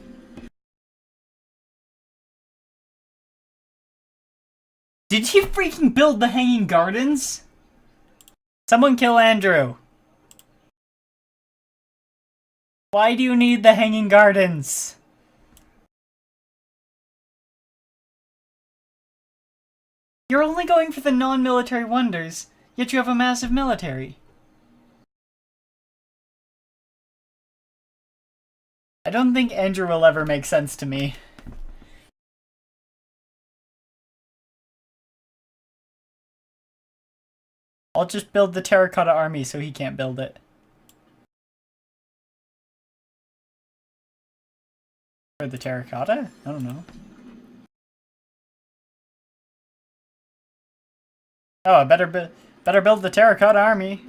Did he freaking build the Hanging Gardens? Someone kill Andrew. Why do you need the Hanging Gardens? You're only going for the non-military wonders, yet you have a massive military. I don't think Andrew will ever make sense to me. I'll just build the terracotta army so he can't build it. Or the terracotta? I don't know. Oh, I better build the terracotta army.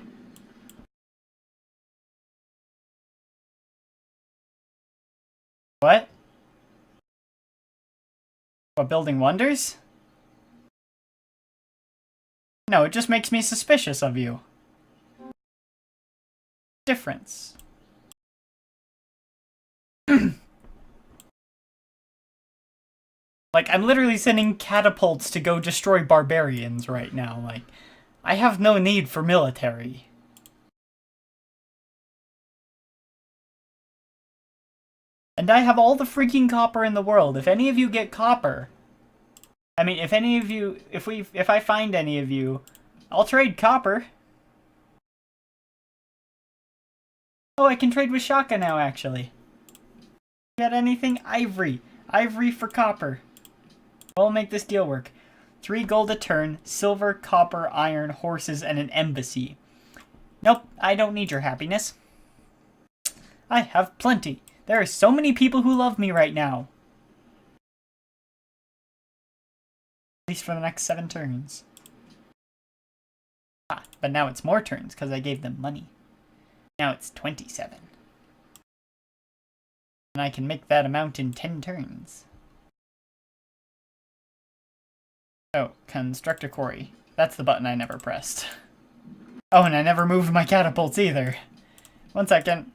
What? What, building wonders? No, it just makes me suspicious of you. Difference. Like, I'm literally sending catapults to go destroy barbarians right now. Like, I have no need for military. And I have all the freaking copper in the world. If any of you get copper... I mean, if any of you... If I find any of you, I'll trade copper. Oh, I can trade with Shaka now, actually. Got anything? Ivory. Ivory for copper. We'll make this deal work. 3 gold a turn, silver, copper, iron, horses, and an embassy. Nope, I don't need your happiness. I have plenty. There are so many people who love me right now. At least for the next 7 turns. Ah, but now it's more turns because I gave them money. Now it's 27. And I can make that amount in 10 turns. Oh, construct a quarry. That's the button I never pressed. Oh, and I never moved my catapults either. 1 second.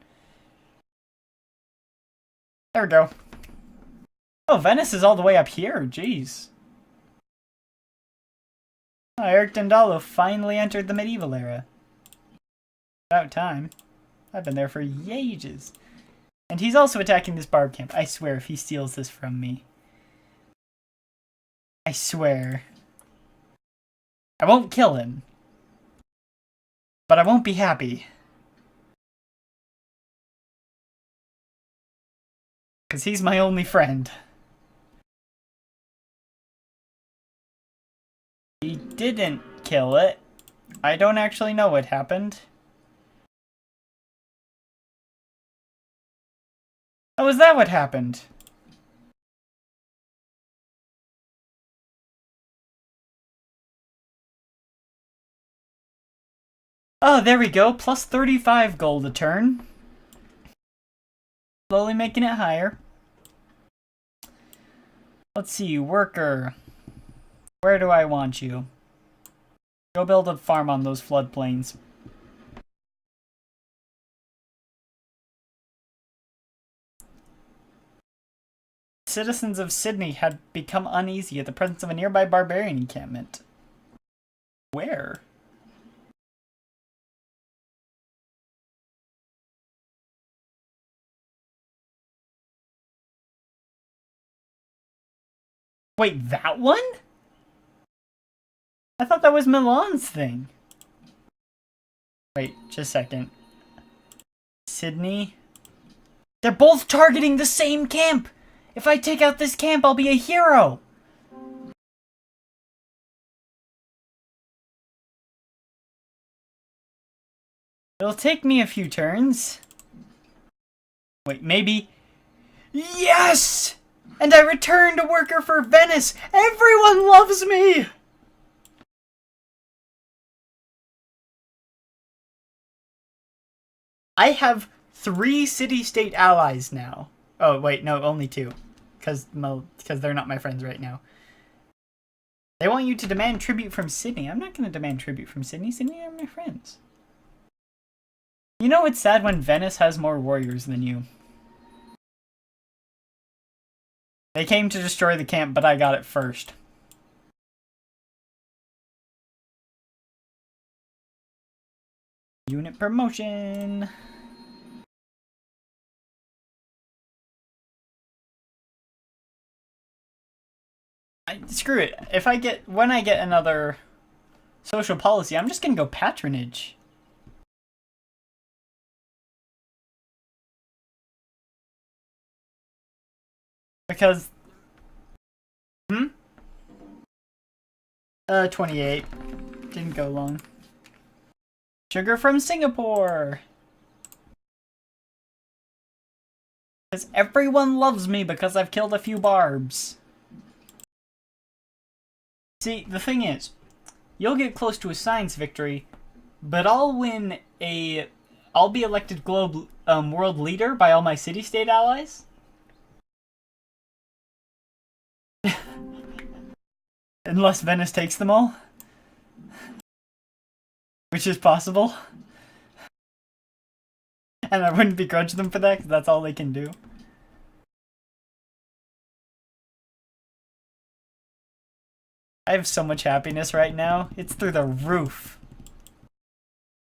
There we go. Oh, Venice is all the way up here. Jeez. Oh, Eric Dendalo finally entered the medieval era. About time. I've been there for ages. And he's also attacking this barb camp. I swear, if he steals this from me. I swear. I won't kill him. But I won't be happy. Because he's my only friend. He didn't kill it. I don't actually know what happened. Oh, is that what happened? Oh, there we go. Plus 35 gold a turn. Slowly making it higher. Let's see, worker. Where do I want you? Go build a farm on those floodplains. Citizens of Sydney had become uneasy at the presence of a nearby barbarian encampment. Where? Wait, that one? I thought that was Milan's thing. Wait, just a second. Sydney? They're both targeting the same camp! If I take out this camp, I'll be a hero! It'll take me a few turns. Wait, maybe... Yes! And I returned a worker for Venice! Everyone loves me! I have 3 city-state allies now. Oh, wait, no, only 2. Because they're not my friends right now. They want you to demand tribute from Sydney. I'm not going to demand tribute from Sydney. Sydney are my friends. You know it's sad when Venice has more warriors than you. They came to destroy the camp, but I got it first. Unit promotion. Screw it. When I get another social policy, I'm just gonna go patronage. Because... 28. Didn't go long. Sugar from Singapore! Because everyone loves me because I've killed a few barbs. See, the thing is, you'll get close to a science victory, but I'll be elected world leader by all my city-state allies. Unless Venice takes them all. Which is possible. And I wouldn't begrudge them for that, because that's all they can do. I have so much happiness right now. It's through the roof.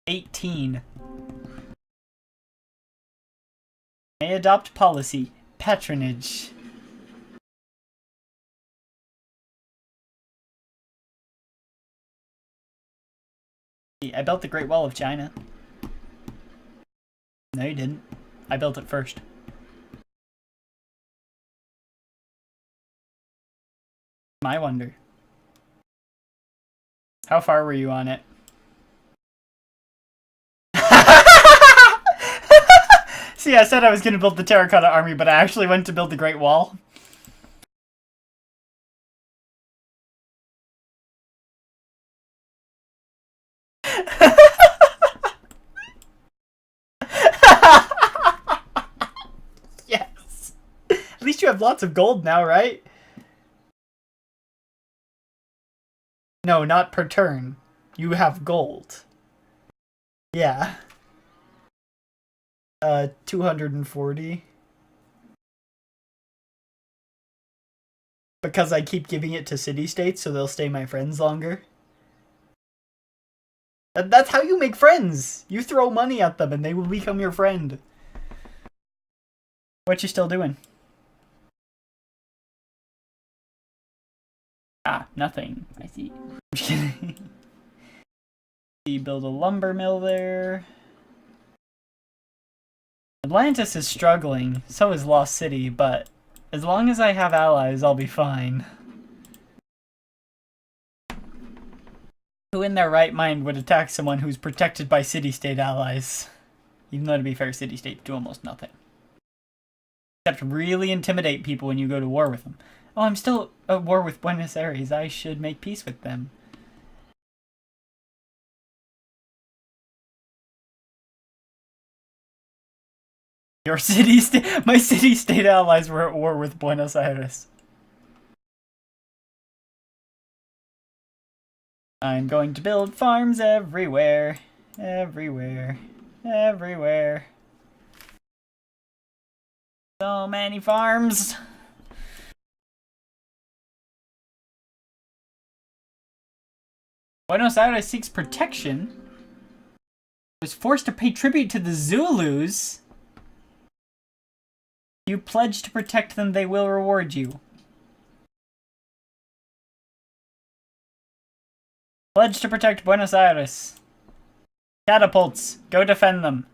18. May adopt policy. Patronage. I built the Great Wall of China. No, you didn't. I built it first. My wonder. How far were you on it? See, I said I was going to build the terracotta army, but I actually went to build the Great Wall. Yes. At least you have lots of gold now, right? No, not per turn. You have gold. Yeah. 240. Because I keep giving it to city-states, so they'll stay my friends longer. That's how you make friends! You throw money at them and they will become your friend. What you still doing? Ah, nothing. I see. I'm just kidding. You build a lumber mill there. Atlantis is struggling, so is Lost City, but as long as I have allies, I'll be fine. Who in their right mind would attack someone who's protected by city-state allies? Even though, to be fair, city-states do almost nothing. Except really intimidate people when you go to war with them. Oh, I'm still at war with Buenos Aires. I should make peace with them. Your city-state... My city-state allies were at war with Buenos Aires. I'm going to build farms everywhere. Everywhere. Everywhere. So many farms. Buenos Aires seeks protection. Was forced to pay tribute to the Zulus. You pledge to protect them, they will reward you. Pledge to protect Buenos Aires. Catapults, go defend them.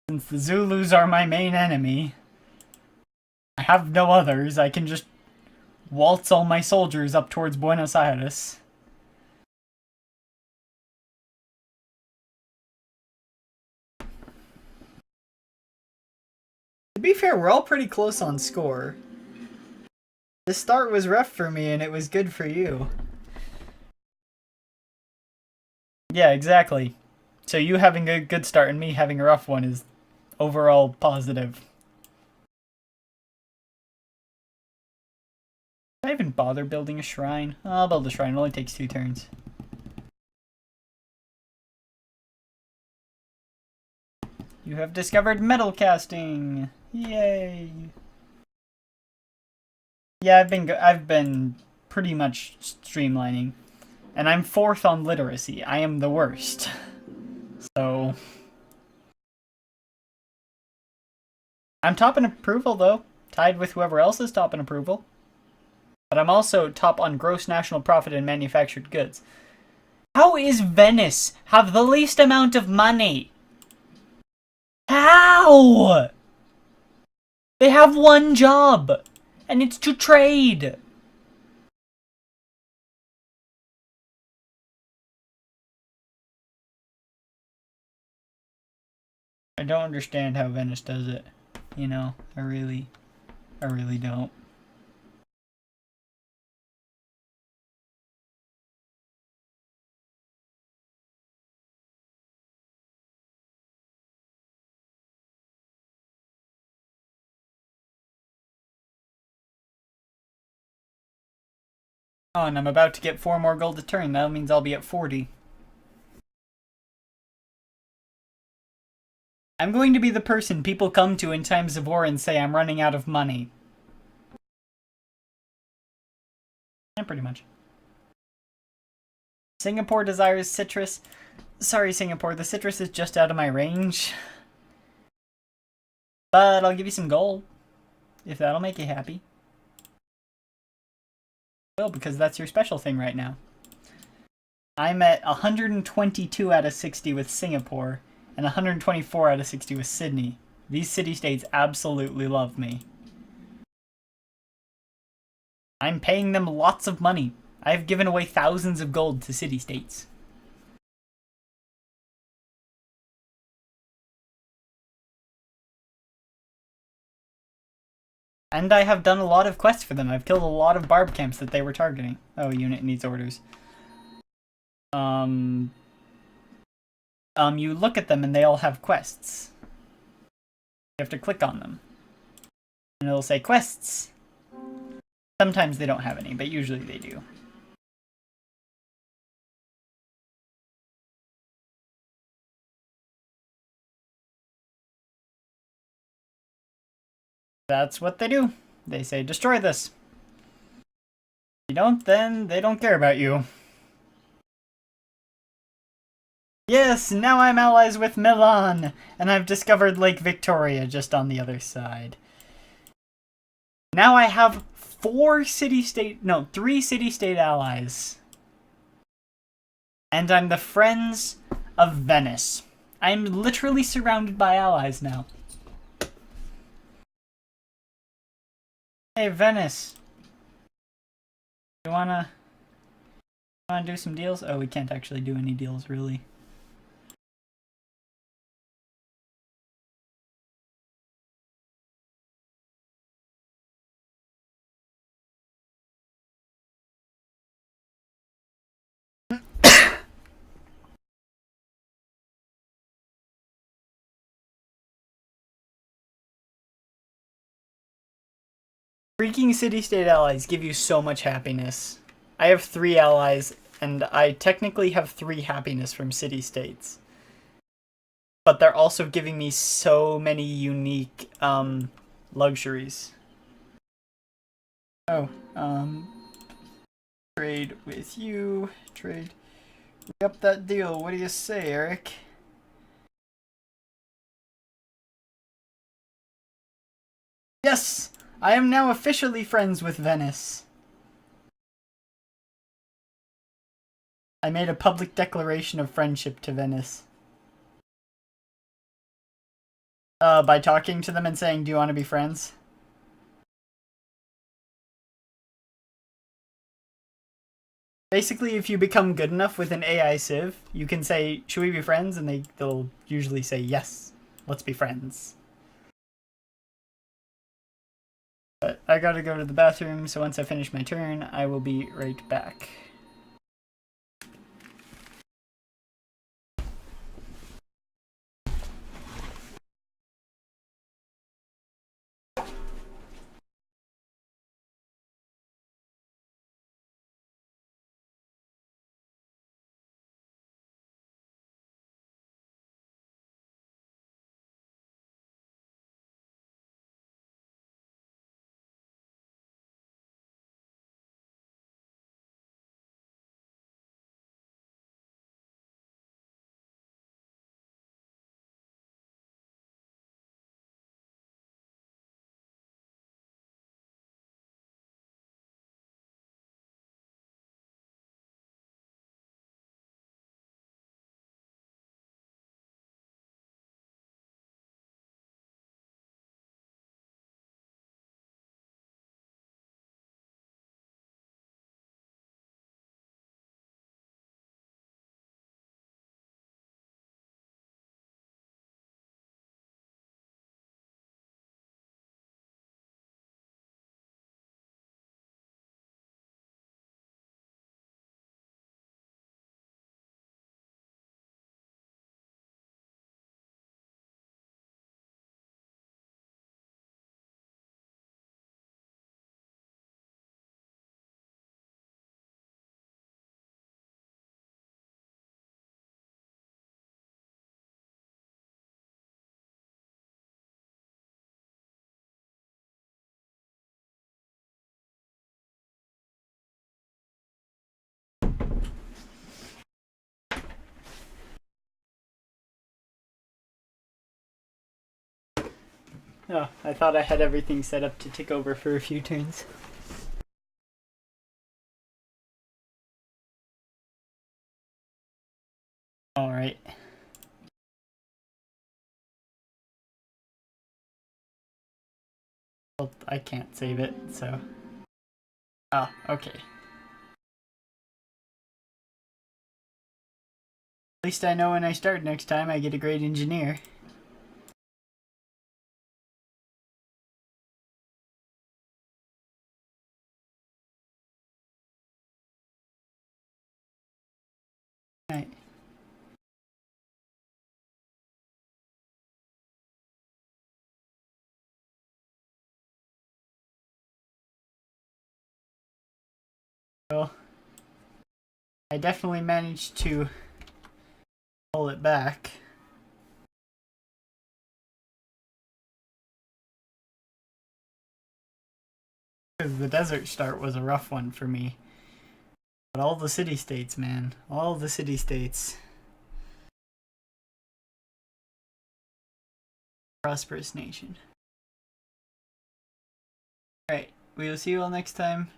Since the Zulus are my main enemy, I have no others, I can just waltz all my soldiers up towards Buenos Aires. To be fair, we're all pretty close on score. The start was rough for me and it was good for you. Yeah, exactly. So you having a good start and me having a rough one is overall positive. Did I even bother building a shrine? Oh, I'll build a shrine, it only takes 2 turns. You have discovered metal casting! Yay! Yeah, I've been pretty much streamlining. And I'm 4th on literacy. I am the worst. So... I'm top in approval, though. Tied with whoever else is top in approval. But I'm also top on gross national profit in manufactured goods. How is Venice have the least amount of money? How? They have one job, and it's to trade. I don't understand how Venice does it. You know, I really don't. Oh, and I'm about to get 4 more gold a turn. That means I'll be at 40. I'm going to be the person people come to in times of war and say I'm running out of money. Yeah, pretty much. Singapore desires citrus. Sorry, Singapore, the citrus is just out of my range. But I'll give you some gold, if that'll make you happy. Well, because that's your special thing right now. I'm at 122 out of 60 with Singapore, and 124 out of 60 with Sydney. These city-states absolutely love me. I'm paying them lots of money. I've given away thousands of gold to city-states. And I have done a lot of quests for them. I've killed a lot of barb camps that they were targeting. Oh, unit needs orders. You look at them and they all have quests. You have to click on them. And it'll say quests. Sometimes they don't have any, but usually they do. That's what they do. They say, destroy this. If you don't, then they don't care about you. Yes, now I'm allies with Milan, and I've discovered Lake Victoria just on the other side. Now I have 3 city-state allies. And I'm the friends of Venice. I'm literally surrounded by allies now. Hey, Venice. You wanna do some deals? Oh, we can't actually do any deals, really. Freaking city-state allies give you so much happiness. I have 3 allies, and I technically have 3 happiness from city-states. But they're also giving me so many unique, luxuries. Oh, trade with you. Trade. Up that deal. What do you say, Eric? Yes! I am now officially friends with Venice. I made a public declaration of friendship to Venice. By talking to them and saying, do you want to be friends? Basically, if you become good enough with an AI Civ, you can say, should we be friends? And they'll usually say, yes, let's be friends. But I gotta go to the bathroom, so once I finish my turn, I will be right back. Oh, I thought I had everything set up to tick over for a few turns. Alright. Well, I can't save it, so... Oh, okay. At least I know when I start next time I get a great engineer. Right. Well, I definitely managed to pull it back. Because the desert start was a rough one for me. But all the city-states, man. All the city-states. Prosperous nation. Alright, we will see you all next time.